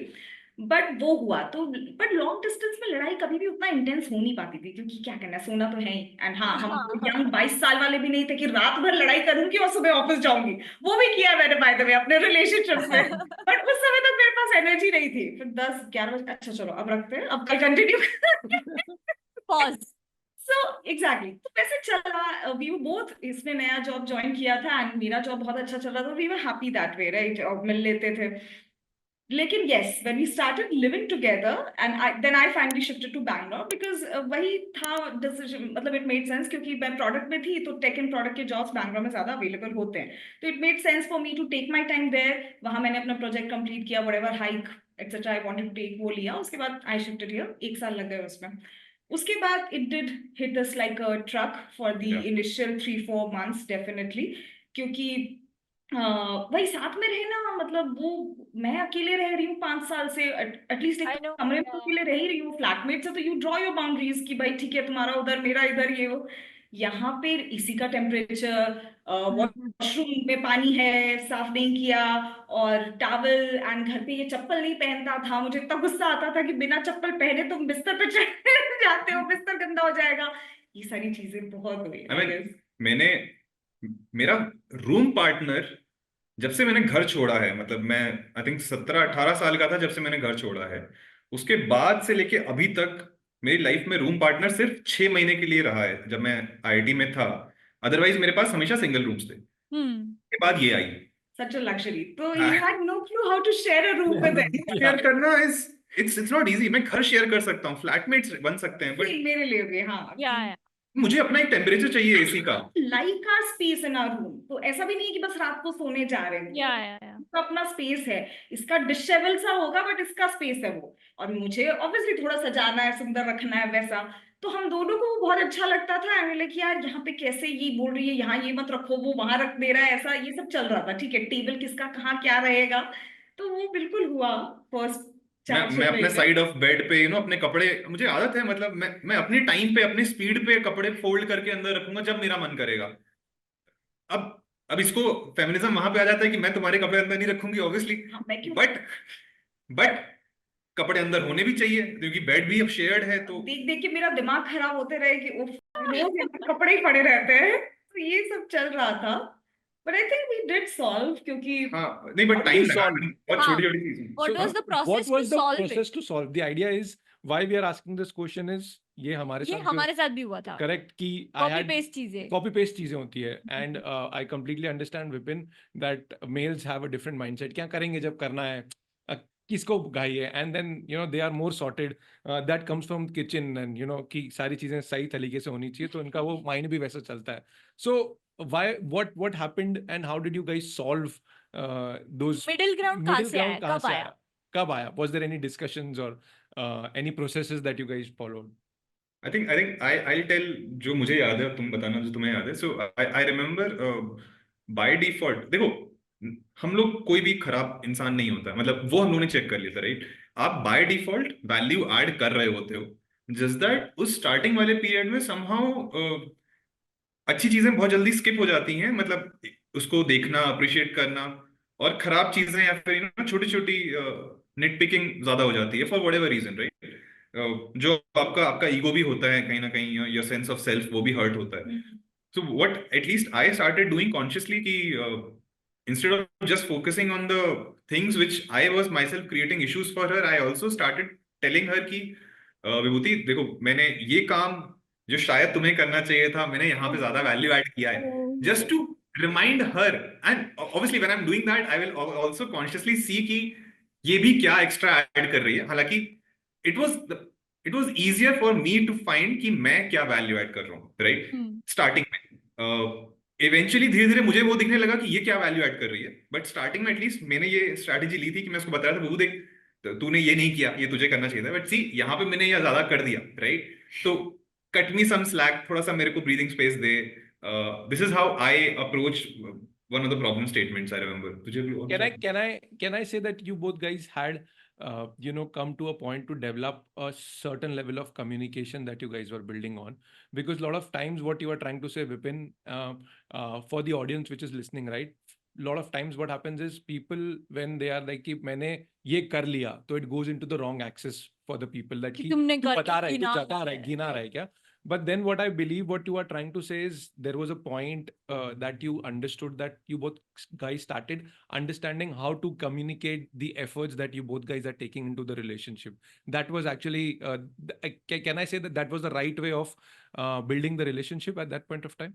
But वो हुआ तो, बट लॉन्ग डिस्टेंस में लड़ाई कभी भी उतना इंटेंस हो नहीं पाती थी, क्योंकि क्या करना है, सोना तो है ही। एंड हाँ, हम यंग 22 साल वाले भी नहीं थे कि रात भर लड़ाई करूंगी और सुबह ऑफिस जाऊंगी। वो भी किया मैंने बाय द वे अपने रिलेशनशिप में, बट उस समय तक मेरे पास एनर्जी नहीं थी। फिर 10-11 बजे, अच्छा चलो अब रखते हैं, अब कल कंटिन्यू। पॉज। सो एग्जैक्टली, तो वैसे चला, वी वर बोथ, इसने नया जॉब ज्वाइन किया था एंड मेरा जॉब बहुत अच्छा चल रहा था, we were happy that way, right? और मिल लेते थे। लेकिन yes, when we started living together and then I finally shifted to Bangalore, because वही था डिसीजन, मतलब इट मेड सेंस, क्योंकि मैं प्रोडक्ट में थी तो टेक एंड प्रोडक्ट के जॉब्स बैंगलोर में ज्यादा अवेलेबल होते हैं। तो it made sense for me to take my time there. वहां मैंने अपना प्रोजेक्ट कंप्लीट किया, whatever hike etcetera I wanted to take वो लिया। उसके बाद आई शिफ्टेड हियर, 1 साल लग गए उसमें। उसके बाद it did hit us like a truck for the Yeah. Initial 3-4 months definitely, क्योंकि वही साथ में रहना, मतलब वो मैं अकेले रह रही हूँ 5 साल से, एटलीस्ट एक आई नो। कमरे में अकेले रह ही रही हूँ। फ्लैटमेट से तो यू ड्रॉ योर बाउंड्रीज कि भाई ठीक है, तुम्हारा उधर मेरा इधर, ये वो। यहाँ पे इसी का टेम्परेचर, वॉशरूम में पानी है साफ नहीं किया, और टॉवल, एंड घर पे ये चप्पल नहीं पहनता था, मुझे इतना गुस्सा आता था कि बिना चप्पल पहने तुम बिस्तर पे चढ़ जाते हो, बिस्तर गंदा हो जाएगा। ये सारी चीजें बहुत हुई, I I mean, guess। मैंने मेरा रूम पार्टनर जब से मैंने घर छोड़ा है, मतलब मैं आई थिंक 17-18 साल का था जब से मैंने घर छोड़ा है, उसके बाद से लेके अभी तक मेरी लाइफ में रूम पार्टनर सिर्फ 6 महीने के लिए रहा है, जब मैं आईआईटी में था। अदरवाइज मेरे पास हमेशा सिंगल रूम्स थे। के बाद ये आई। Such a luxury. So हाँ। you had no clue how to share a room with anyone. Share करना इज इट्स नॉट इजी। मैं घर शेयर कर सकता हूँ, फ्लैटमेट्स बन सकते हैं, बट मेरे लिए भी हाँ, या मुझे अपना एक टेम्परेचर चाहिए एसी का। Like our space in our room. तो ऐसा भी नहीं है कि बस रात को सोने जा रहे हैं, या इसका अपना स्पेस है। इसका डिशेबल सा होगा बट इसका स्पेस है वो, और मुझे ऑब्वियसली थोड़ा सजाना है, सुंदर रखना है, वैसा। तो हम दोनों को वो बहुत अच्छा लगता था। लाइक यार यहाँ पे कैसे ये बोल रही है, यहाँ ये मत रखो, वो वहां रख दे रहा है, ऐसा ये सब चल रहा था। ठीक है, टेबल किसका कहाँ क्या रहेगा, तो वो बिल्कुल हुआ फर्स्ट मैं 4-6 मैं अपने महीने। साइड ऑफ बेड पे अपने कपड़े, मुझे आदत है, मतलब मैं अपनी टाइम पे अपनी स्पीड पे कपड़े फोल्ड करके अंदर रखूंगा जब मेरा मन करेगा। अब अब इसको फेमिनिज्म वहां पे आ जाता है कि मैं तुम्हारे कपड़े अंदर नहीं रखूंगी ऑब्वियसली, हाँ, मैं क्यों बट कपड़े अंदर होने भी चाहिए क्योंकि बेड भी अब शेयर्ड है। तो देख देख के मेरा दिमाग खराब होते रहे कि उफ, रोज ये कपड़े ही पड़े रहते हैं। तो ये सब चल रहा था, but I think we did solve, क्योंकि हाँ, नहीं but How do time you लगा, solve? बहुत हाँ। छोटी छोटी चीजें। What was the process what to was the solve it? process to solve? The idea is why we are asking this question is ये हमारे ये साथ हमारे साथ भी हुआ था। करेक्ट कि I कॉपी had पेस्ट चीजें। कॉपी पेस्ट चीजें होती है and I completely understand Vipin that males have a different mindset. क्या करेंगे जब करना है, किसको गाई है, and then you know they are more sorted, that comes from kitchen and you know कि सारी चीजें सही तरीके से होनी चाहिए, तो इनका वो माइंड भी वैसा चलता है। So why what happened and how did you guys solve those middle ground कहाँ मिडिल से आया, ग्राउंड? कहाँ कब से आया? आया, कब आया? Was there any discussions or any processes that you guys followed? I think I tell जो मुझे याद है, तुम बताना जो तुम्हें याद है। So I remember by default, देखो हम लोग कोई भी खराब इंसान नहीं होता, मतलब वो हम लोगों ने चेक कर लिया था, राइट? आप बाय डिफॉल्ट वैल्यू ऐड कर रहे होते हो, जस्ट दैट उस स्टार्टिंग वाले पीरियड में समहाउ अच्छी चीजें बहुत जल्दी स्किप हो जाती हैं, मतलब उसको देखना, अप्रिशिएट करना, और खराब चीजें या फिर छोटी छोटी निट पिकिंग ज्यादा हो जाती है for whatever reason, right? जो आपका आपका ईगो भी होता है कहीं ना कहीं, योर सेंस ऑफ सेल्फ वो भी हर्ट होता है। So what at least I started doing consciously कि instead of just focusing on the things which I was myself creating issues for her, I also started telling her कि विभूति देखो, मैंने ये काम जो शायद तुम्हें करना चाहिए था, मैंने यहाँ पे ज्यादा वैल्यू ऐड किया है, just to remind her, and obviously when I'm doing that I will also consciously see कि ये भी क्या एक्स्ट्रा ऐड कर रही है। हालांकि it was easier for me to find कि मैं क्या वैल्यू ऐड कर रहा हूँ, राइट? स्टार्टिंग में इवेंचुअली धीरे धीरे मुझे वो दिखने लगा कि ये क्या वैल्यू ऐड कर रही है, बट स्टार्टिंग में एटलीस्ट मैंने ये स्ट्रैटेजी ली थी कि मैं उसको बताया था, वो देख तो तूने ये नहीं किया, ये तुझे करना चाहिए था, बट सी यहाँ पे मैंने ये ज्यादा कर दिया, राइट? तो कट मी सम स्लैक, थोड़ा सा मेरे को breathing space they. This is how I approach one of the problem statements. I remember. तुझे भी और Can I say that you both guys had come to a point to develop a certain level of communication that you guys were building on? Because a lot of times what you are trying to say, Vipin, for the audience which is listening, right? A lot of times what happens is people, when they are like कि मैंने ये कर लिया, तो it goes into the wrong axis for the people that कि कि तुमने तू कर बता रहा है, तू घिना जता रहा है, घिना रहा है क्या? But then what I believe what you are trying to say is there was a point that you understood, that you both guys started understanding how to communicate the efforts that you both guys are taking into the relationship. That was actually, can I say that that was the right way of building the relationship at that point of time?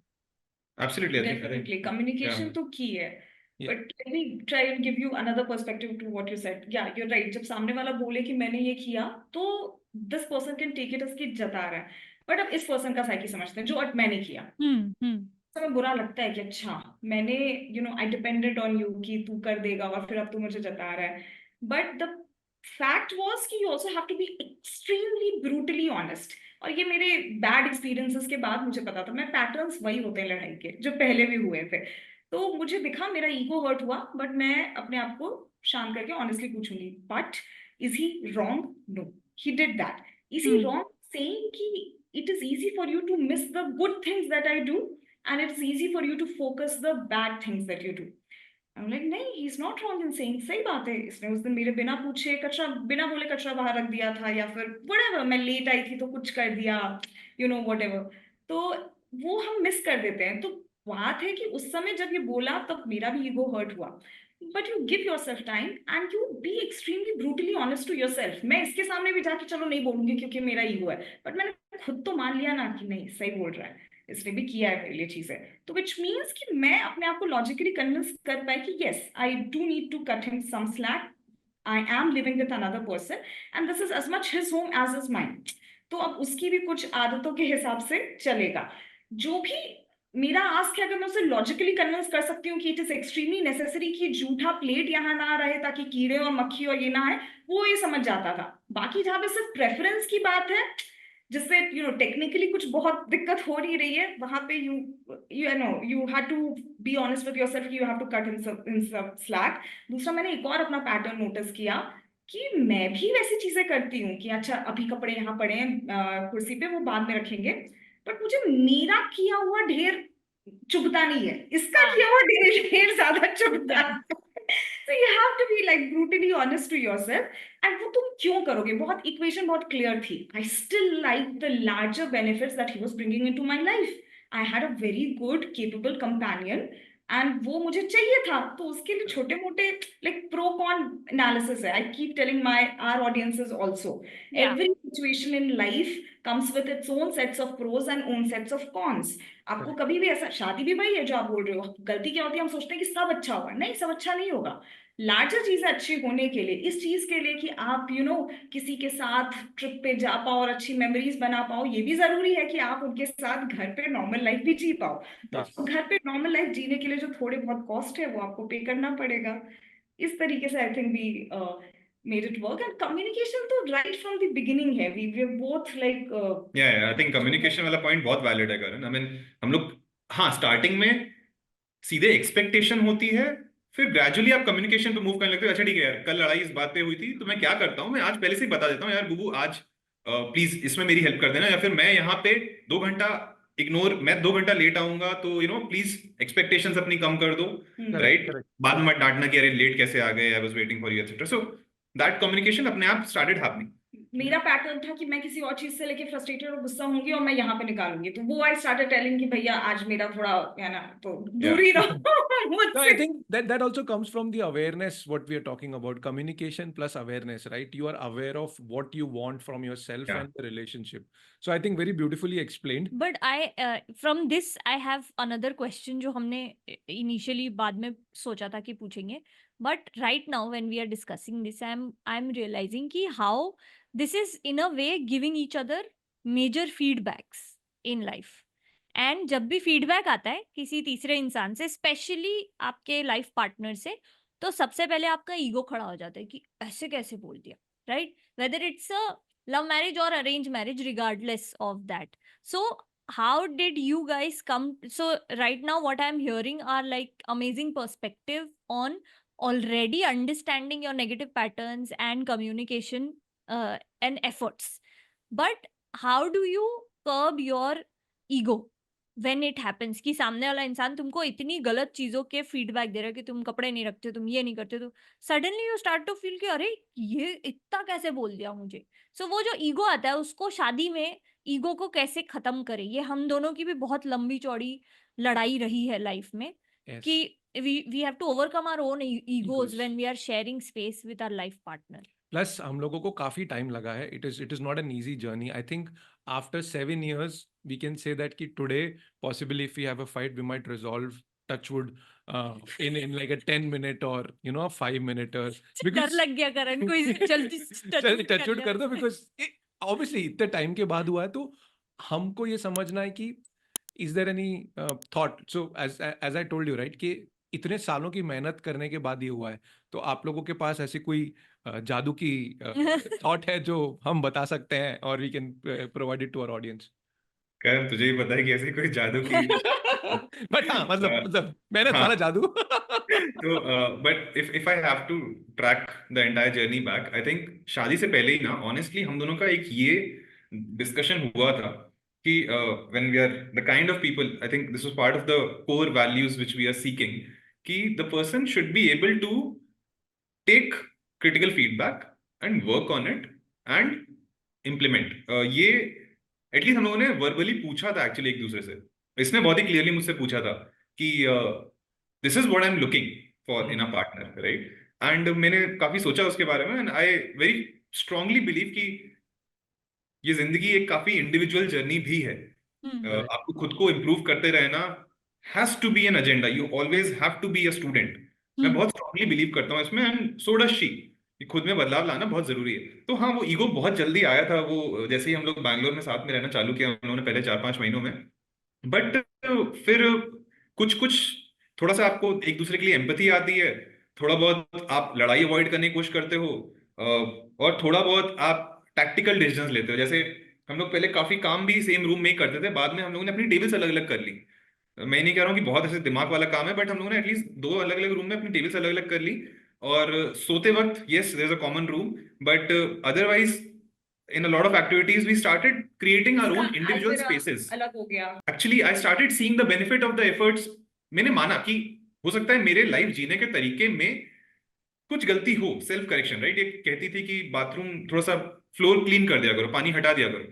Absolutely, I think Definitely, yeah. communication तो key है. Yeah. But let me try and give you another perspective to what you said. Yeah, you're right. जब सामने वाला बोले कि मैंने ये किया, तो this person can take it as कि जता रहा है. But अब इस person का साइकी समझते हैं, जो अब मैंने किया. समय बुरा लगता है कि अच्छा मैंने I depended on you कि तू कर देगा और फिर अब तू मुझे जता रहा है. But the fact was कि you also have to be extremely brutally honest. और ये मेरे बैड एक्सपीरियंसेस के बाद मुझे पता था, मैं पैटर्न्स वही होते हैं लड़ाई के जो पहले भी हुए थे. तो मुझे दिखा मेरा ईगो हर्ट हुआ, बट मैं अपने आप को शांत करके ऑनेस्टली पूछूंगी, but is he wrong? No, he did that. Is he wrong saying कि it is easy for you to miss the good things that I do and it's easy for you to focus the bad things that you do? I'm like, नहीं, he's not wrong in saying. सही बात है, इसने उस दिन मेरे बिना पूछे कचरा, बिना बोले कचरा बाहर रख दिया था, या फिर whatever, मैं लेट आई थी तो कुछ कर दिया, whatever. तो वो हम मिस कर देते हैं. तो बात है कि उस समय जब ये बोला तब मेरा भी ईगो हर्ट हुआ. But you give yourself time and you be extremely brutally honest to yourself. मैं इसके सामने भी जाके चलो नहीं बोलूंगी क्योंकि मेरा ईगो है, बट मैंने खुद तो मान लिया ना कि नहीं, सही बोल रहा है, इसने भी किया है मेरे लिए चीजें. तो विच मीन्स कि मैं अपने आप को लॉजिकली कन्विंस कर पाई कि yes, I do need to cut him some slack. I am living with another person and this is as much his home as is mine. तो अब उसकी भी कुछ आदतों के हिसाब से चलेगा. जो भी मेरा आस्क है, अगर मैं उसे लॉजिकली कन्विंस कर सकती हूँ कि इट इज एक्सट्रीमली नेसेसरी कि जूठा प्लेट यहाँ ना रहे ताकि कीड़े और मक्खी और ये ना है, वो ये समझ जाता था. बाकी जहाँ पे सिर्फ प्रेफरेंस की बात है, जिससे टेक्निकली कुछ बहुत दिक्कत हो नहीं रही है, वहां पे you have to be honest with yourself, you have to cut in some slack. दूसरा, मैंने एक और अपना पैटर्न नोटिस किया कि मैं भी वैसी चीजें करती हूँ कि अच्छा अभी कपड़े यहाँ पड़े हैं कुर्सी पे, वो बाद में रखेंगे, बट मुझे मेरा किया हुआ ढेर चुभता नहीं है, इसका किया हुआ ढेर ज्यादा चुभता है. So you have to be like brutally honest to yourself. And वो तुम क्यों करोगे? बहुत इक्वेशन बहुत क्लियर थी. I still like the larger benefits that he was bringing into my life. I had a very good, capable companion. And वो मुझे चाहिए था, तो उसके लिए छोटे मोटे like pro con analysis है. I keep telling our audiences also. Yeah. Every situation in life comes with its own sets of pros and own sets of cons. आपको कभी भी ऐसा, शादी भी वही है जो आप बोल रहे हो, गलती क्या होती है, हम सोचते हैं कि सब अच्छा होगा. नहीं, सब अच्छा नहीं होगा. लार्जर चीजें अच्छी होने के लिए, इस चीज के लिए कि आप किसी के साथ ट्रिप पे जा पाओ और अच्छी मेमोरीज बना पाओ, ये भी जरूरी है कि आप उनके साथ घर पे नॉर्मल लाइफ भी जी पाओ. तो घर पे नॉर्मल लाइफ जीने के लिए जो थोड़े बहुत कॉस्ट है वो आपको पे करना पड़ेगा. इस तरीके से I think we made it work. And communication तो right from the beginning है, we were both like yeah, I think communication वाला point बहुत valid है करण. I mean, हम लोग हाँ स्टार्टिंग में सीधे एक्सपेक्टेशन होती है, फिर ग्रेजुअली आप कम्युनिकेशन पे मूव करने लगते हो. अच्छा ठीक है यार, कल लड़ाई इस बात पे हुई थी, तो मैं क्या करता हूँ, मैं आज पहले से ही बता देता हूँ, यार बुबू आज प्लीज इसमें मेरी हेल्प कर देना, या फिर मैं यहाँ पे 2 घंटा मैं 2 घंटा लेट आऊंगा, तो प्लीज एक्सपेक्टेशंस अपनी कम कर दो, राइट? बाद में मत डांटना कि अरे लेट कैसे आ गए, I was waiting for you etcetera. So that communication अपने आप स्टार्टेड हैपनिंग. मेरा पैटर्न था कि मैं किसी और चीज से लेके फ्रस्ट्रेटेड और गुस्सा होंगी और मैं यहाँ पे निकालूंगी, तो वो आई स्टार्टेड टेलिंग कि भैया आज मेरा थोड़ा है ना, तो दूर ही रहो. No, I think that also comes from the awareness what we are talking about, communication plus awareness, right? You are aware of what you want from yourself and the relationship. So I think very beautifully explained. But from this I have another question जो हमने initially बाद में सोचा था कि पूछेंगे, but right now when we are discussing this I'm realizing कि how this is in a way giving each other major feedbacks in life. And जब भी फीडबैक आता है किसी तीसरे इंसान से, स्पेशली आपके लाइफ पार्टनर से, तो सबसे पहले आपका ईगो खड़ा हो जाता है कि ऐसे कैसे बोल दिया, right? Whether it's a love marriage और arrange marriage, regardless of that. So how did you guys come? So right now what I'm hearing are like amazing perspective on already understanding your negative patterns and communication and efforts. But how do you curb your ego when it happens कि सामने वाला इंसान तुमको इतनी गलत चीजों के feedback दे रहा है कि तुम कपड़े नहीं रखते, तुम ये नहीं करते, तो suddenly you start to feel कि अरे ये इतना कैसे बोल दिया मुझे. सो वो जो ईगो आता है उसको शादी में ईगो को कैसे खत्म करें, ये हम दोनों की भी बहुत लंबी चौड़ी लड़ाई रही है लाइफ में Yes. कि we have to overcome our own egos Egos. when we are sharing space with our life partner. Plus हम लोगों को काफी टाइम लगा है. It is not an easy journey. I think after 7 years we can say that कि today possibly if we have a fight we might resolve touch wood in like a 10 minute or you know a 5 minute or डर because लग गया करण को इसे जल्दी touchwood कर दो because obviously इतने टाइम के बाद हुआ है. तो हमको ये समझना है कि is there any thought. So as I told you right कि इतने सालों की मेहनत करने के बाद ये हुआ है. तो आप लोगों के पास ऐसी कोई जादू की थॉट है जो हम बता सकते हैं और we can provide it to our audience? Karan तुझे ही पता है कि ऐसी कोई जादू की बट हाँ मतलब मेहनत हाँ वाला जादू. तो but if I have to track the entire journey back, I think शादी से पहले ही ना ऑनेस्टली हम दोनों का एक ये डिस्कशन हुआ था कि when we are the kind of people, I think this was part of the core values which we are seeking, कि the person should be able to take critical feedback and work on it and implement. ये at least हम लोगों ने verbally पूछा था actually एक दूसरे से. इसने बहुत ही क्लियरली मुझसे पूछा था कि this is what I am looking for in a partner, right? And मैंने काफी सोचा उसके बारे में and I very strongly believe कि ये जिंदगी एक काफी इंडिविजुअल जर्नी भी है. आपको खुद को इम्प्रूव करते रहना has to be an agenda. You always have to be a student. मैं बहुत स्ट्रांगली बिलीव करता हूँ इसमें एंड सो डज शी. खुद में बदलाव लाना बहुत जरूरी है. तो हाँ, वो ईगो बहुत जल्दी आया था. वो जैसे ही हम लोग बैंगलोर में साथ में रहना चालू किया उन्होंने पहले 4-5 महीनों में, बट फिर कुछ कुछ थोड़ा सा आपको एक दूसरे के लिए एम्पैथी आती है. थोड़ा बहुत आप लड़ाई अवॉइड करने की कोशिश करते हो और थोड़ा बहुत आप टैक्टिकल डिसीजंस लेते हो. जैसे हम लोग पहले काफी काम भी सेम रूम में ही करते थे, बाद में हम लोगों ने अपनी टेबल्स अलग अलग कर ली. मैं नहीं कह रहा हूँ कि बहुत ऐसे दिमाग वाला काम है, बट हम लोगों ने एटलीस्ट 2 अलग अलग रूम में अपनी टेबल्स अलग अलग कर ली. और सोते वक्त yes there is a common room, but otherwise in a lot of activities we started creating our own individual spaces. अलग हो गया. Actually I started seeing the benefit of the efforts. मैंने माना कि हो सकता है मेरे लाइफ जीने के तरीके में कुछ गलती हो. Self correction, right? एक कहती थी कि बाथरूम थोड़ा सा फ्लोर क्लीन कर दिया करो, पानी हटा दिया करो.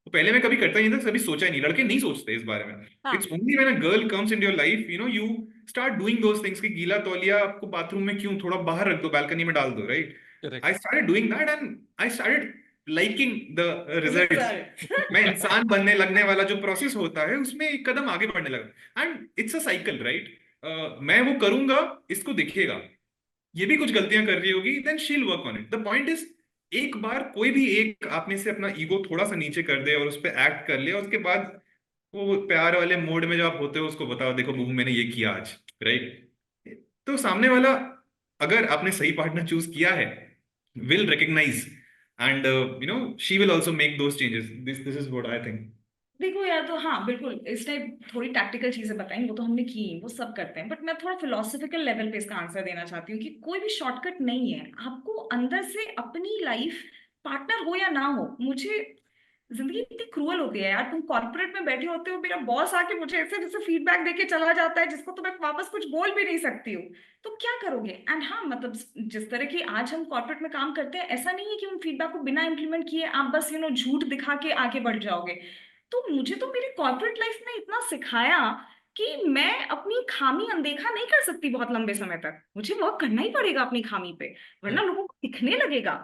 तो पहले मैं कभी करता ही नहीं था, कभी सोचा ही नहीं. लड़के नहीं सोचते इस बारे में. It's only when a girl comes into your life, you know, you start doing those things. कि गीला तौलिया आपको बाथरूम में क्यों, थोड़ा बाहर रख दो, बालकनी में डाल दो, right? Correct. I started doing that and I started liking the results. मैं इंसान बनने लगने वाला जो प्रोसेस होता है उसमें एक कदम आगे बढ़ने लगा. And it's a cycle, right? मैं वो करूंगा, इसको दिखेगा, ये भी कुछ गलतियां कर रही होगी, then she will work on it. The point is, एक बार कोई भी एक आप में से अपना ईगो थोड़ा सा नीचे कर दे और उस पर एक्ट कर ले, और उसके बाद वो प्यार वाले मोड में जो आप होते हो उसको बताओ, देखो बहू मैंने ये किया आज, राइट? तो सामने वाला, अगर आपने सही पार्टनर चूज किया है, will recognize and you know, she will also make those changes. This is what I think. देखो यार, तो हाँ बिल्कुल इसने थोड़ी टैक्टिकल चीजें बताई, वो तो हमने की, वो सब करते हैं. बट मैं थोड़ा फिलोसफिकल लेवल पे इसका आंसर देना चाहती हूँ कि कोई भी शॉर्टकट नहीं है. आपको अंदर से अपनी लाइफ पार्टनर हो या ना हो, मुझे जिंदगी इतनी क्रूअल होती है यार. तुम कॉर्पोरेट में बैठे होते हो, मेरा बॉस आके मुझे ऐसे जैसे फीडबैक देके चला जाता है जिसको तो मैं वापस कुछ बोल भी नहीं सकती हूँ. तो क्या करोगे? एंड हाँ, मतलब जिस तरह की आज हम कॉर्पोरेट में काम करते हैं, ऐसा नहीं है कि उन फीडबैक को बिना इम्प्लीमेंट किए आप बस झूठ दिखा के आगे बढ़ जाओगे. तो मुझे तो मेरी कॉर्पोरेट लाइफ ने इतना सिखाया कि मैं अपनी खामी अनदेखा नहीं कर सकती बहुत लंबे समय तक. मुझे वर्क करना ही पड़ेगा अपनी खामी पे, वरना लोगों को दिखने लगेगा.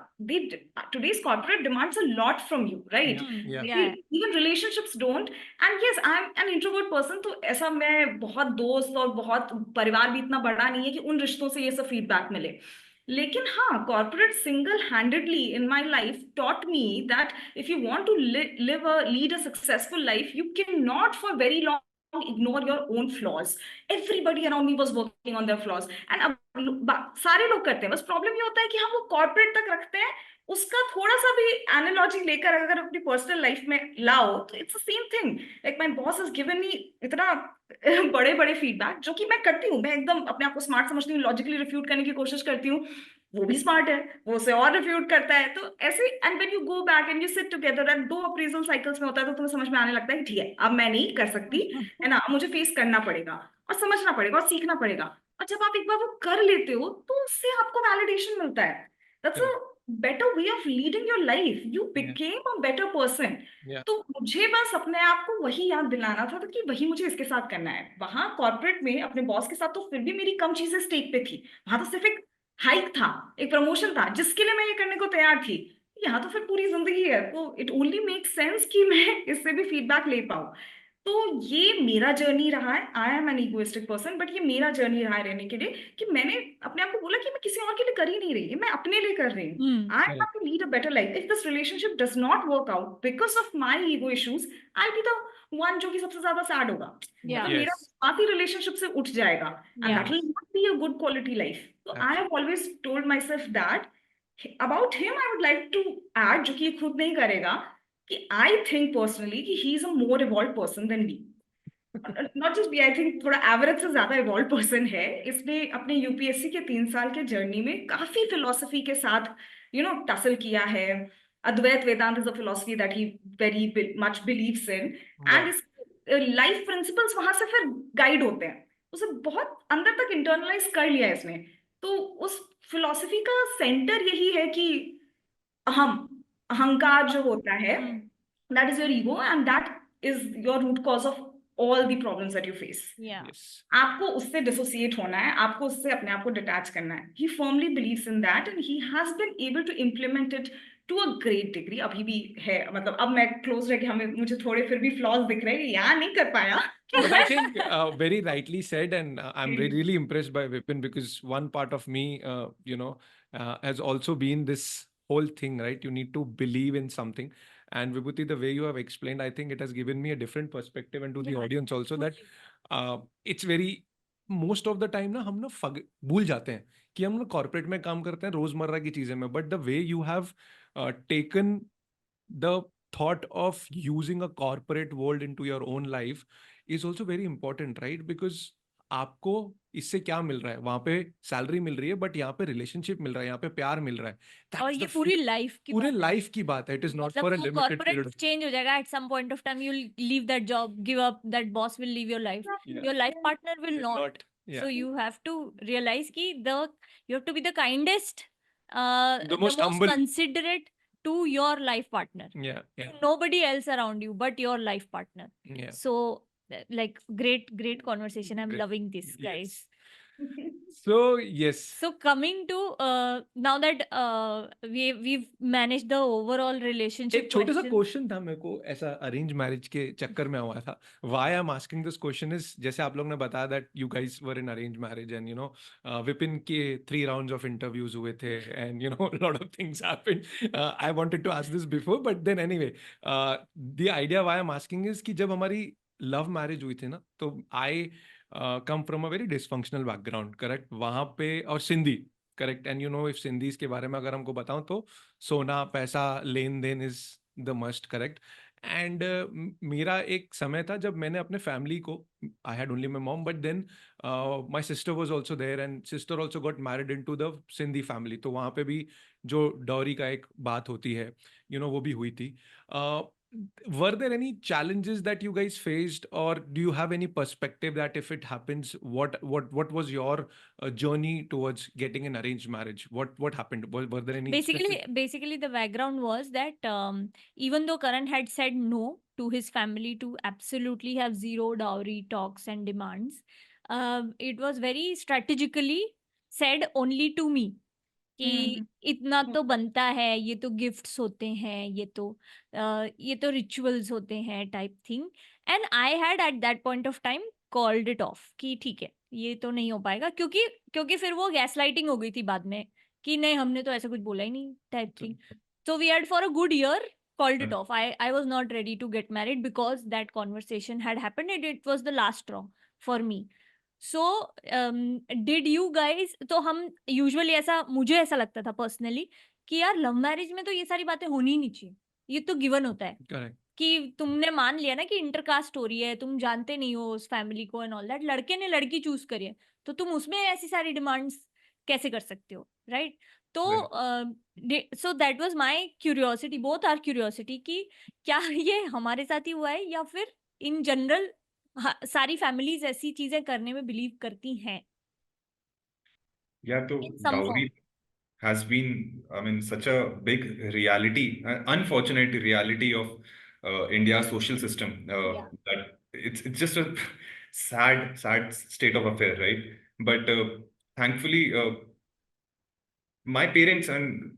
Today's corporate demands a lot from you, right? Yeah. Even relationships don't. And yes, I'm an introvert person, तो ऐसा मैं बहुत दोस्त और बहुत परिवार भी इतना बड़ा नहीं है कि उन रिश्तों से ये सब फीडबैक मिले. लेकिन हाँ, corporate single-handedly in my life taught me that if you want to lead a successful life, you cannot for very long ignore your own flaws. Everybody around me was working on their flaws. And अब सारे लोग करते हैं, बस problem ये होता है कि हम वो कॉर्पोरेट तक रखते हैं, उसका थोड़ा सा भी एनालॉजी लेकर अगर अपनी पर्सनल लाइफ में लाओ तो it's the same thing. Like my boss has given me इतना बड़े बड़े फीडबैक, जो कि मैं करती हूँ, मैं एकदम अपने आप को स्मार्ट समझती हूँ, लॉजिकली रिफ्यूट करने की कोशिश करती हूँ. वो भी स्मार्ट है, वो उसे और रिफ्यूट करता है. तो ऐसे and when you go back and you sit together and 2 appraisal cycles में होता है, तो तुम्हें समझ में आने लगता है कि ठीक है, अब मैं नहीं कर सकती, है ना, मुझे फेस करना पड़ेगा और समझना पड़ेगा और सीखना पड़ेगा. और जब आप एक बार वो कर लेते हो तो उससे आपको वैलिडेशन मिलता है. That's a better way of leading your life. You became a better person. Yeah. तो मुझे बस अपने आप को वही याद दिलाना था कि वही मुझे इसके साथ करना है. वहां कॉर्पोरेट में अपने बॉस के साथ तो फिर भी मेरी कम चीजें स्टेक पे थी. वहां तो सिर्फ एक हाइक था, एक प्रमोशन था, जिसके लिए मैं ये करने को तैयार थी. यहाँ तो फिर पूरी जिंदगी है, तो इट ओनली मेक सेंस कि मैं इससे भी फीडबैक ले पाऊँ. तो ये मेरा जर्नी रहा है. I am an egoistic person, but ये मेरा जर्नी रहा है रहने के लिए कि मैंने अपने आप को बोला कि मैं किसी और के लिए कर ही नहीं रही, मैं अपने लिए कर रही हूँ. I have to lead a better life. If this relationship does not work out because of my ego issues, I be the one जो कि सबसे ज्यादा सैड होगा. Yeah. मतलब मेरा Yes. बाकी रिलेशनशिप से उठ जाएगा, and that Yeah. Will not be a good quality life. तो I have always told myself that about him. I would like to add, जो कि ये खुद नहीं करेगा, कि आई थिंक पर्सनली कि he is a more evolve person than me. Not just be, I think थोड़ा एवरेज से ज्यादा इवॉल्व पर्सन है. इसने अपने यूपीएससी के 3 साल के जर्नी में काफी फिलोसफी के साथ टसल किया है. Advaita Vedanta is a philosophy that he very much believes in, and इस लाइफ प्रिंसिपल्स वहां से फिर गाइड होते हैं. उसे बहुत अंदर तक इंटरनलाइज कर लिया है इसने. तो उस फिलोसफी का सेंटर यही है कि अहंकार जो होता है, that is your ego, and that is your root cause of all the problems that you face. Yeah. Yes. आपको उससे डिसोसिएट होना है, आपको उससे अपने आप को डिटैच करना है. He firmly believes in that and he has been able to implement it to a great degree. अभी भी है, मतलब अब मैं क्लोज रह के मुझे थोड़े फिर भी फ्लॉज दिख रहे हैं, यहाँ नहीं कर पाया. But I think very rightly said, and I'm really impressed by Vipin, because one part of me, has also been this whole thing, right? You need to believe in something. And Vibhuti, the way you have explained, I think it has given me a different perspective, and to the Yeah, audience also, that totally. it's very, most of the time ना हम ना भूल जाते हैं कि हम ना corporate में काम करते हैं रोजमर्रा की चीजें में. But the way you have taken the thought of using a corporate world into your own life is also very important, right? Because आपको इससे क्या मिल रहा है? वहां पे सैलरी मिल रही है, बट यहाँ पे रिलेशनशिप मिल रहा है, यहाँ पे प्यार मिल रहा है. और That's ये the पूरी लाइफ की पूरे बात है. लाइफ की बात है. इट इज नॉट मतलब फॉर अ वो लिमिटेड कॉर्पोरेट पीरियड. चेंज हो जाएगा at some point of time. You leave that job, give up, that boss will leave your life, your life partner will not. Not, So yeah, you have to realize ki you have to be the kindest, the the most most humble. considerate to your life partner. Yeah. Nobody else around you but your life partner. Yeah. So like great conversation. I'm Great. loving this, guys. Yes. So yes. So coming to now that we've managed the overall relationship एक छोटा सा question. Question था मेरे को, ऐसा arrange marriage के चक्कर में हुआ था. Why I am asking this question is, जैसे आप लोग ने बताया that you guys were in arrange marriage, and Vipin के 3 राउंड्स ऑफ इंटरव्यूज हुए थे, and lot of things happened. I wanted to ask this before, but then anyway, the idea why I am asking is कि जब हमारी love marriage हुई थी ना, तो I come from a very dysfunctional background, correct? वहां पे, और Sindhi, correct? And if Sindhis के बारे में अगर हमको बताऊं तो सोना पैसा लेन देन is the must, correct? And मेरा एक समय था जब मैंने अपने फैमिली को, I had only my mom, but then my sister was also there, and sister also got married into the Sindhi family. तो वहाँ पे भी जो डॉरी का एक बात होती है, वो भी हुई थी. Were there any challenges that you guys faced, or do you have any perspective that if it happens, what was your journey towards getting an arranged marriage? What happened? Were there any Basically the background was that even though Karan had said no to his family to absolutely have zero dowry talks and demands, it was very strategically said only to me कि इतना तो बनता है, ये तो gifts होते हैं, ये तो रिचुअल्स होते हैं type thing. And I had at that point of time called it of कि ठीक है, ये तो नहीं हो पाएगा, क्योंकि फिर वो गैसलाइटिंग हो गई थी बाद में कि नहीं, हमने तो ऐसा कुछ बोला ही नहीं type thing. So we had for a good year called it हाँ, off. I was not ready to get married because that conversation had happened and it was the last straw for me. So did you guys, तो हम usually ऐसा, मुझे ऐसा लगता था personally कि यार लव मैरिज में तो ये सारी बातें होनी ही नहीं चाहिए, ये तो गिवन होता है करेक्ट, कि तुमने मान लिया ना कि इंटरकास्ट स्टोरी है, तुम जानते नहीं हो उस फैमिली को एंड ऑल दैट, लड़के ने लड़की चूज करी है तो तुम उसमें ऐसी सारी डिमांड्स कैसे कर सकते हो, राइट? तो right. So that was my curiosity, both our curiosity, कि क्या ये हमारे साथ ही हुआ है या फिर इन जनरल सारी फैमिलीज ऐसी चीजें करने में बिलीव करती हैं या तो in some dowry form. has been, I mean, such a big reality, unfortunate reality of India's social system. या That it's just a sad state of affair, right? But thankfully, my parents, and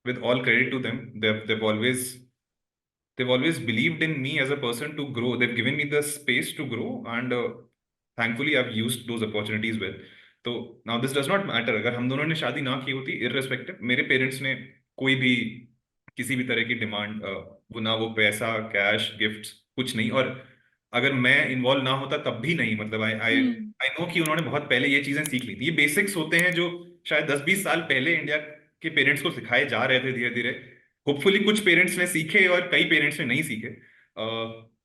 with all credit to them, they've always believed in me as a person to grow. They've given me the space to grow, and thankfully I've used those opportunities well. तो now this does not matter, अगर हम दोनों ने शादी ना की होती, irrespective, मेरे पेरेंट्स ने कोई भी किसी भी तरह की डिमांड, वो ना वो पैसा, कैश, गिफ्ट्स, कुछ नहीं। और अगर मैं इन्वॉल्व ना होता तब भी नहीं, मतलब आई आई आई नो कि उन्होंने बहुत पहले ये चीजें सीख ली थी। ये बेसिक्स होते हैं जो शायद 10-20 साल पहले इंडिया के पेरेंट्स को सिखाए जा रहे थे धीरे धीरे। होपफुली कुछ पेरेंट्स ने सीखे और कई पेरेंट्स ने नहीं सीखे।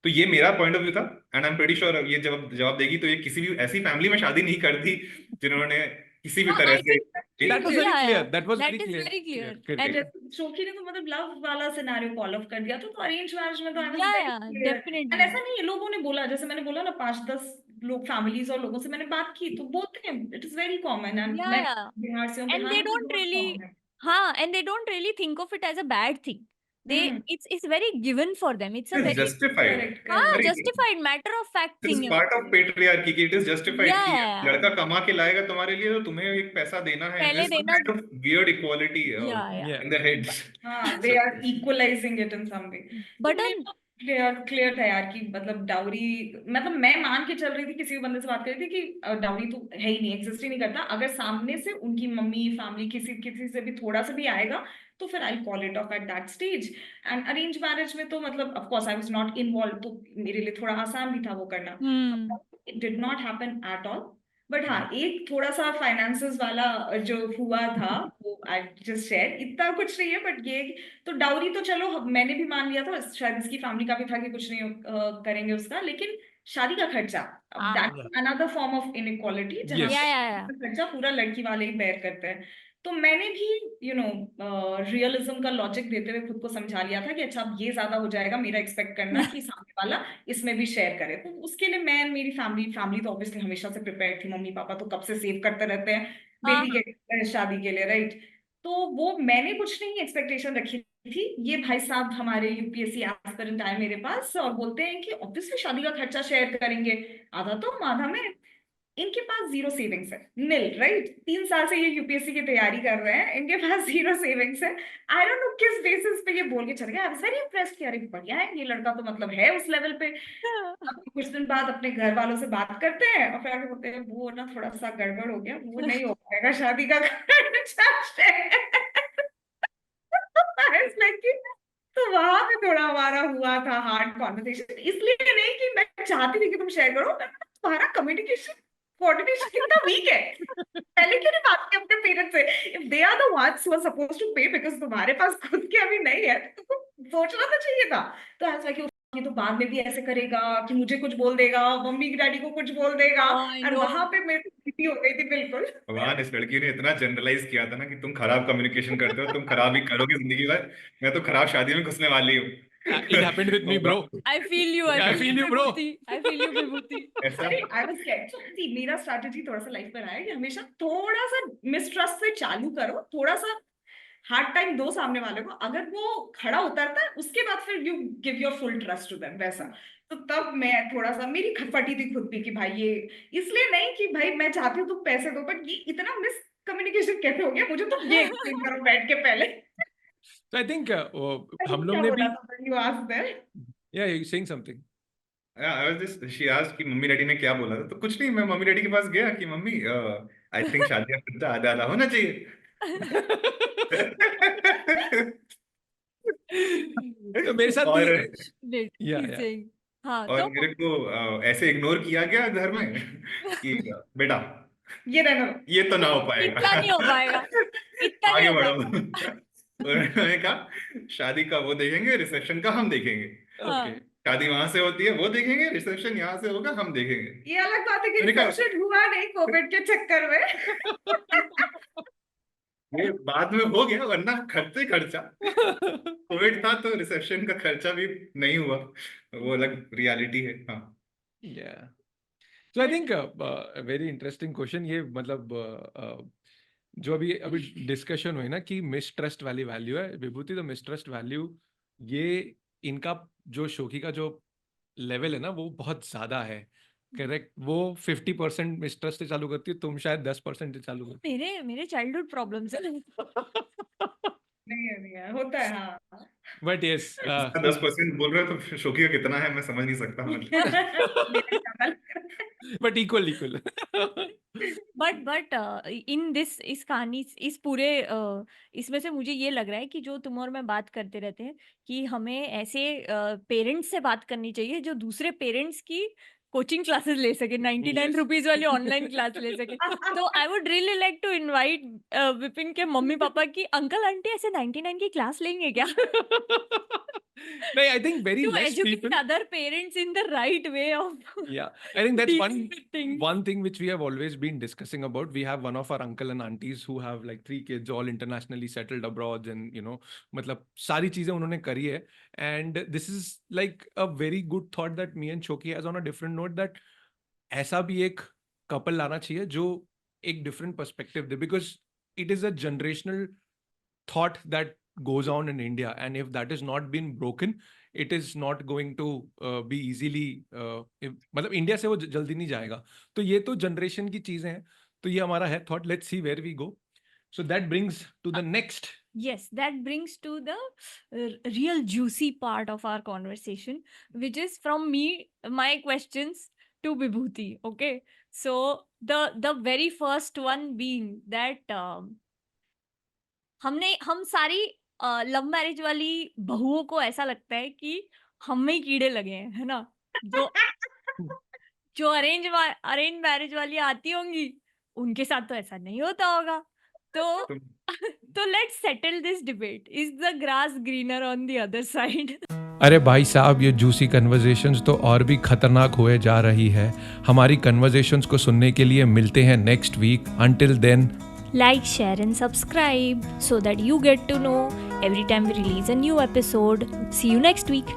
तो ये मेरा पॉइंट ऑफ व्यू था, and I am pretty sure ये जवाब देगी तो ये किसी भी ऐसी फैमिली में शादी नहीं करती जिन्होंने किसी भी तरह आई से think that was very yeah, clear, that was that very is clear, very clear clear, and clear. शोकी ने तो मतलब लव वाला सिनेरियो कॉल ऑफ कर दिया, तो अरेंज मैरिज में तो I was yeah very yeah clear. And definitely ऐसा नहीं है, लोगों ने बोला, जैसे मैंने बोला ना, 5-10 लोग, फैमिलीज और लोगों से मैंने बात की तो बोलते हैं it is very common. And yeah मैं yeah बिहार से हूँ, and बिहार they में तो don't बहुत really कॉमन है। and they don't really think of it as a bad thing. They hmm, it's very given for them, it's a it is very justified। Correct हाँ correct. justified matter of fact It is thing है part वो। of patriarchy कि it is justified yeah कि yeah, लड़का कमा के लाएगा तुम्हारे लिए तो तुम्हें एक पैसा देना है। पहले There's some देना kind of weird equality yeah yeah Yeah, in their heads। हाँ, they are equalizing it in some way। तो but मेरे on को क्लियर था यार कि मतलब डाउरी, मतलब मैं मान के चल रही थी, किसी भी बंदे से बात कर रही थी कि डाउरी तो है ही नहीं, एग्जिस्ट ही नहीं करता। अगर सामने से उनकी मम्मी फैमिली किसी किसी से भी थोड़ा सा भी आएगा तो फिर I call it of at that stage. And arrange marriage में तो मतलब of course I was not involve, तो मेरे लिए थोड़ा आसान भी था वो करना। It did not happen at all. But हाँ, एक थोड़ा सा फाइनेंसेस वाला जो हुआ था वो आई जस्ट शेयर, इतना कुछ नहीं है बट ये, तो डाउरी तो चलो मैंने भी मान लिया था, शायद इसकी फैमिली का भी था कि कुछ नहीं करेंगे उसका, लेकिन शादी का खर्चा, हाँ that another form of inequality, जहाँ yes, yeah पे yeah खर्चा पूरा लड़की वाले ही बेयर करते हैं। तो मैंने भी रियलिज्म का लॉजिक देते हुए खुद को समझा लिया था कि अच्छा अब ये ज्यादा हो जाएगा मेरा एक्सपेक्ट करना कि सामने वाला इसमें भी शेयर करे। तो उसके लिए मैं, मेरी फैमिली तो ऑब्वियसली हमेशा से प्रिपेयर थी, मम्मी पापा तो कब से सेव करते रहते हैं हाँ बेटी के शादी के लिए, राइट? तो वो मैंने कुछ नहीं एक्सपेक्टेशन रखी थी। ये भाई साहब हमारे यूपीएससी एस्पिरेंट आए मेरे पास और बोलते हैं कि ऑब्वियसली शादी का खर्चा शेयर करेंगे, आधा तो आधा में। इनके पास जीरो सेविंग्स है, नील, राइट? 3 साल से ये यूपीएससी की तैयारी कर रहे हैं, इनके पास जीरो सेविंग्स है। आई डोंट नो किस बेसिस पे ये बोल के चल गया। आई वाज वेरी इम्प्रेस्ड कि अरे बढ़िया है, ये लड़का तो मतलब है उस लेवल पे। अब कुछ दिन बाद अपने घर वालों से बात करते हैं और फिर आगे बोलते हैं वो ना थोड़ा सा गड़बड़ हो गया, वो नहीं हो पाएगा शादी का खर्चा शेयर। तो वहां पे थोड़ा हमारा हुआ था हार्ड कॉन्वर्सेशन, इसलिए नहीं कि मैं चाहती थी कि तुम शेयर करो, तुम्हारा कम्युनिकेशन कोऑर्डिनेशन कितना वीक है। पहले क्यों नहीं बात की अपने पेरेंट्स से? If they are the ones who are supposed to pay, because तुम्हारे पास खुद के अभी नहीं है, तो तुमको सोचना तो चाहिए था। तो ऐसा कि ये तो बाद में भी ऐसे करेगा कि मुझे कुछ बोल देगा, मम्मी डैडी को कुछ बोल देगा। I और know वहां पे मेरी स्थिति हो गई थी बिल्कुल। भगवान, इस लड़की ने इतना जनरलाइज किया था ना कि तुम खराब कम्युनिकेशन करते हो, तुम खराब ही करोगे जिंदगी भर, मैं तो खराब शादी में घुसने वाली हूँ। it happened with me, bro. I feel you I feel you, bro. I feel you विभूति। ऐसा अरे आई वाज स्कैर्ड। सो सी, मेरा स्ट्रैटेजी थोड़ा सा लाइफ पर आया कि हमेशा थोड़ा सा मिसट्रस्ट से चालू करो, थोड़ा सा हार्ड टाइम दो सामने वाले को, अगर वो खड़ा उतरता है उसके बाद फिर you give your full trust to them, वैसा। तो तब मैं थोड़ा सा, मेरी फटी थी खुद भी कि भाई ये, इसलिए नहीं कि भाई मैं चाहती हूँ तुम पैसे दो, बट ये इतना मिस कम्युनिकेशन कैसे हो गया, मुझे तो ये एक्सप्लेन करो बैठ के पहले। So I think हम लोग क्या ने बोला भी, था you asked them? yeah, you're saying something. I was just, she asked कि मम्मी डैडी ने क्या बोला था, तो कुछ नहीं, मैं मम्मी डैडी के पास गया कि मम्मी आई थिंक शादी का खर्चा आधा आधा होना चाहिए। तो मेरे साथ भी और Lit, या he's saying. हाँ और तो मेरे को ऐसे इग्नोर किया गया घर में कि बेटा ये रहना ये तो ना हो पाएगा, इतना नहीं हो पाएगा, इतना नहीं आगे हो बढ़ो। पाएगा। उन्होंने कहा शादी का वो देखेंगे, रिसेप्शन का हम देखेंगे। ओके हाँ शादी वहां से होती है वो देखेंगे, रिसेप्शन यहाँ से होगा हम देखेंगे। ये अलग बात है कि मैंने कहा रिसेप्शन हुआ नहीं कोविड के चक्कर में। ये बाद में हो गया, वरना खर्चे खर्चा। कोविड था तो रिसेप्शन का खर्चा भी नहीं हुआ, वो अलग रियलिटी है। हाँ Yeah. So I think very interesting question ये मतलब जो अभी अभी डिस्कशन हुई ना कि मिसट्रस्ट वाली वैल्यू है विभूति, तो मिसट्रस्ट वैल्यू ये इनका जो शोकी का जो लेवल है ना वो बहुत ज्यादा है। करेक्ट, वो 50% मिसट्रस्ट से चालू करती है, तुम शायद 10% से चालू करती मेरे चाइल्डहुड प्रॉब्लम्स है। नहीं है होता है हाँ। बट यस 10% बोल रहे हो तो शोकी का कितना है मैं समझ नहीं सकता। But equal but in this इस कहानी इस पूरे इसमें से मुझे ये लग रहा है कि जो तुम और मैं बात करते रहते हैं कि हमें ऐसे पेरेंट्स से बात करनी चाहिए जो दूसरे पेरेंट्स की कोचिंग क्लासेस ले सके, 99 रुपीज वाली ऑनलाइन क्लास ले सके। तो I would really like to invite Vipin के मम्मी पापा की अंकल आंटी ऐसे 99 की क्लास लेंगे क्या? नहीं, I think very To less educate people. other parents in the right way of Yeah, I think that's dealing with things. one thing which we have always been discussing about. We have one of our uncle and aunties who have like 3 kids, all internationally settled abroad, and मतलब सारी चीजें उन्होंने करी है. And this is like a very good thought that me and Shoki has on a different note, that ऐसा भी एक couple लाना चाहिए जो एक different perspective they, because it is a generational thought that goes on in India, and if that is not been broken, it is not going to be easily मतलब India से वो जल्दी नहीं जाएगा. तो ये तो जनरेशन की चीजें हैं, तो ये हमारा है thought. Let's see where we go. So that brings to the next. Yes, that brings to the real juicy part of our conversation, which is from me, my questions to Vibhuti. Okay, so the very first one being that हम सारी love marriage वाली बहुओं को ऐसा लगता है कि हम में ही कीड़े लगे हैं, है ना? जो अरेंज मैरिज वाली आती होंगी उनके साथ तो ऐसा नहीं होता होगा. तो let's settle this debate. Is the grass greener on the other side? अरे भाई साहब, ये जूसी कन्वर्सेशंस तो और भी खतरनाक हुए जा रही है. हमारी कन्वर्सेशंस को सुनने के लिए मिलते हैं next week. Until then, Like, share and subscribe so that you get to know every time we release a new episode. See you next week.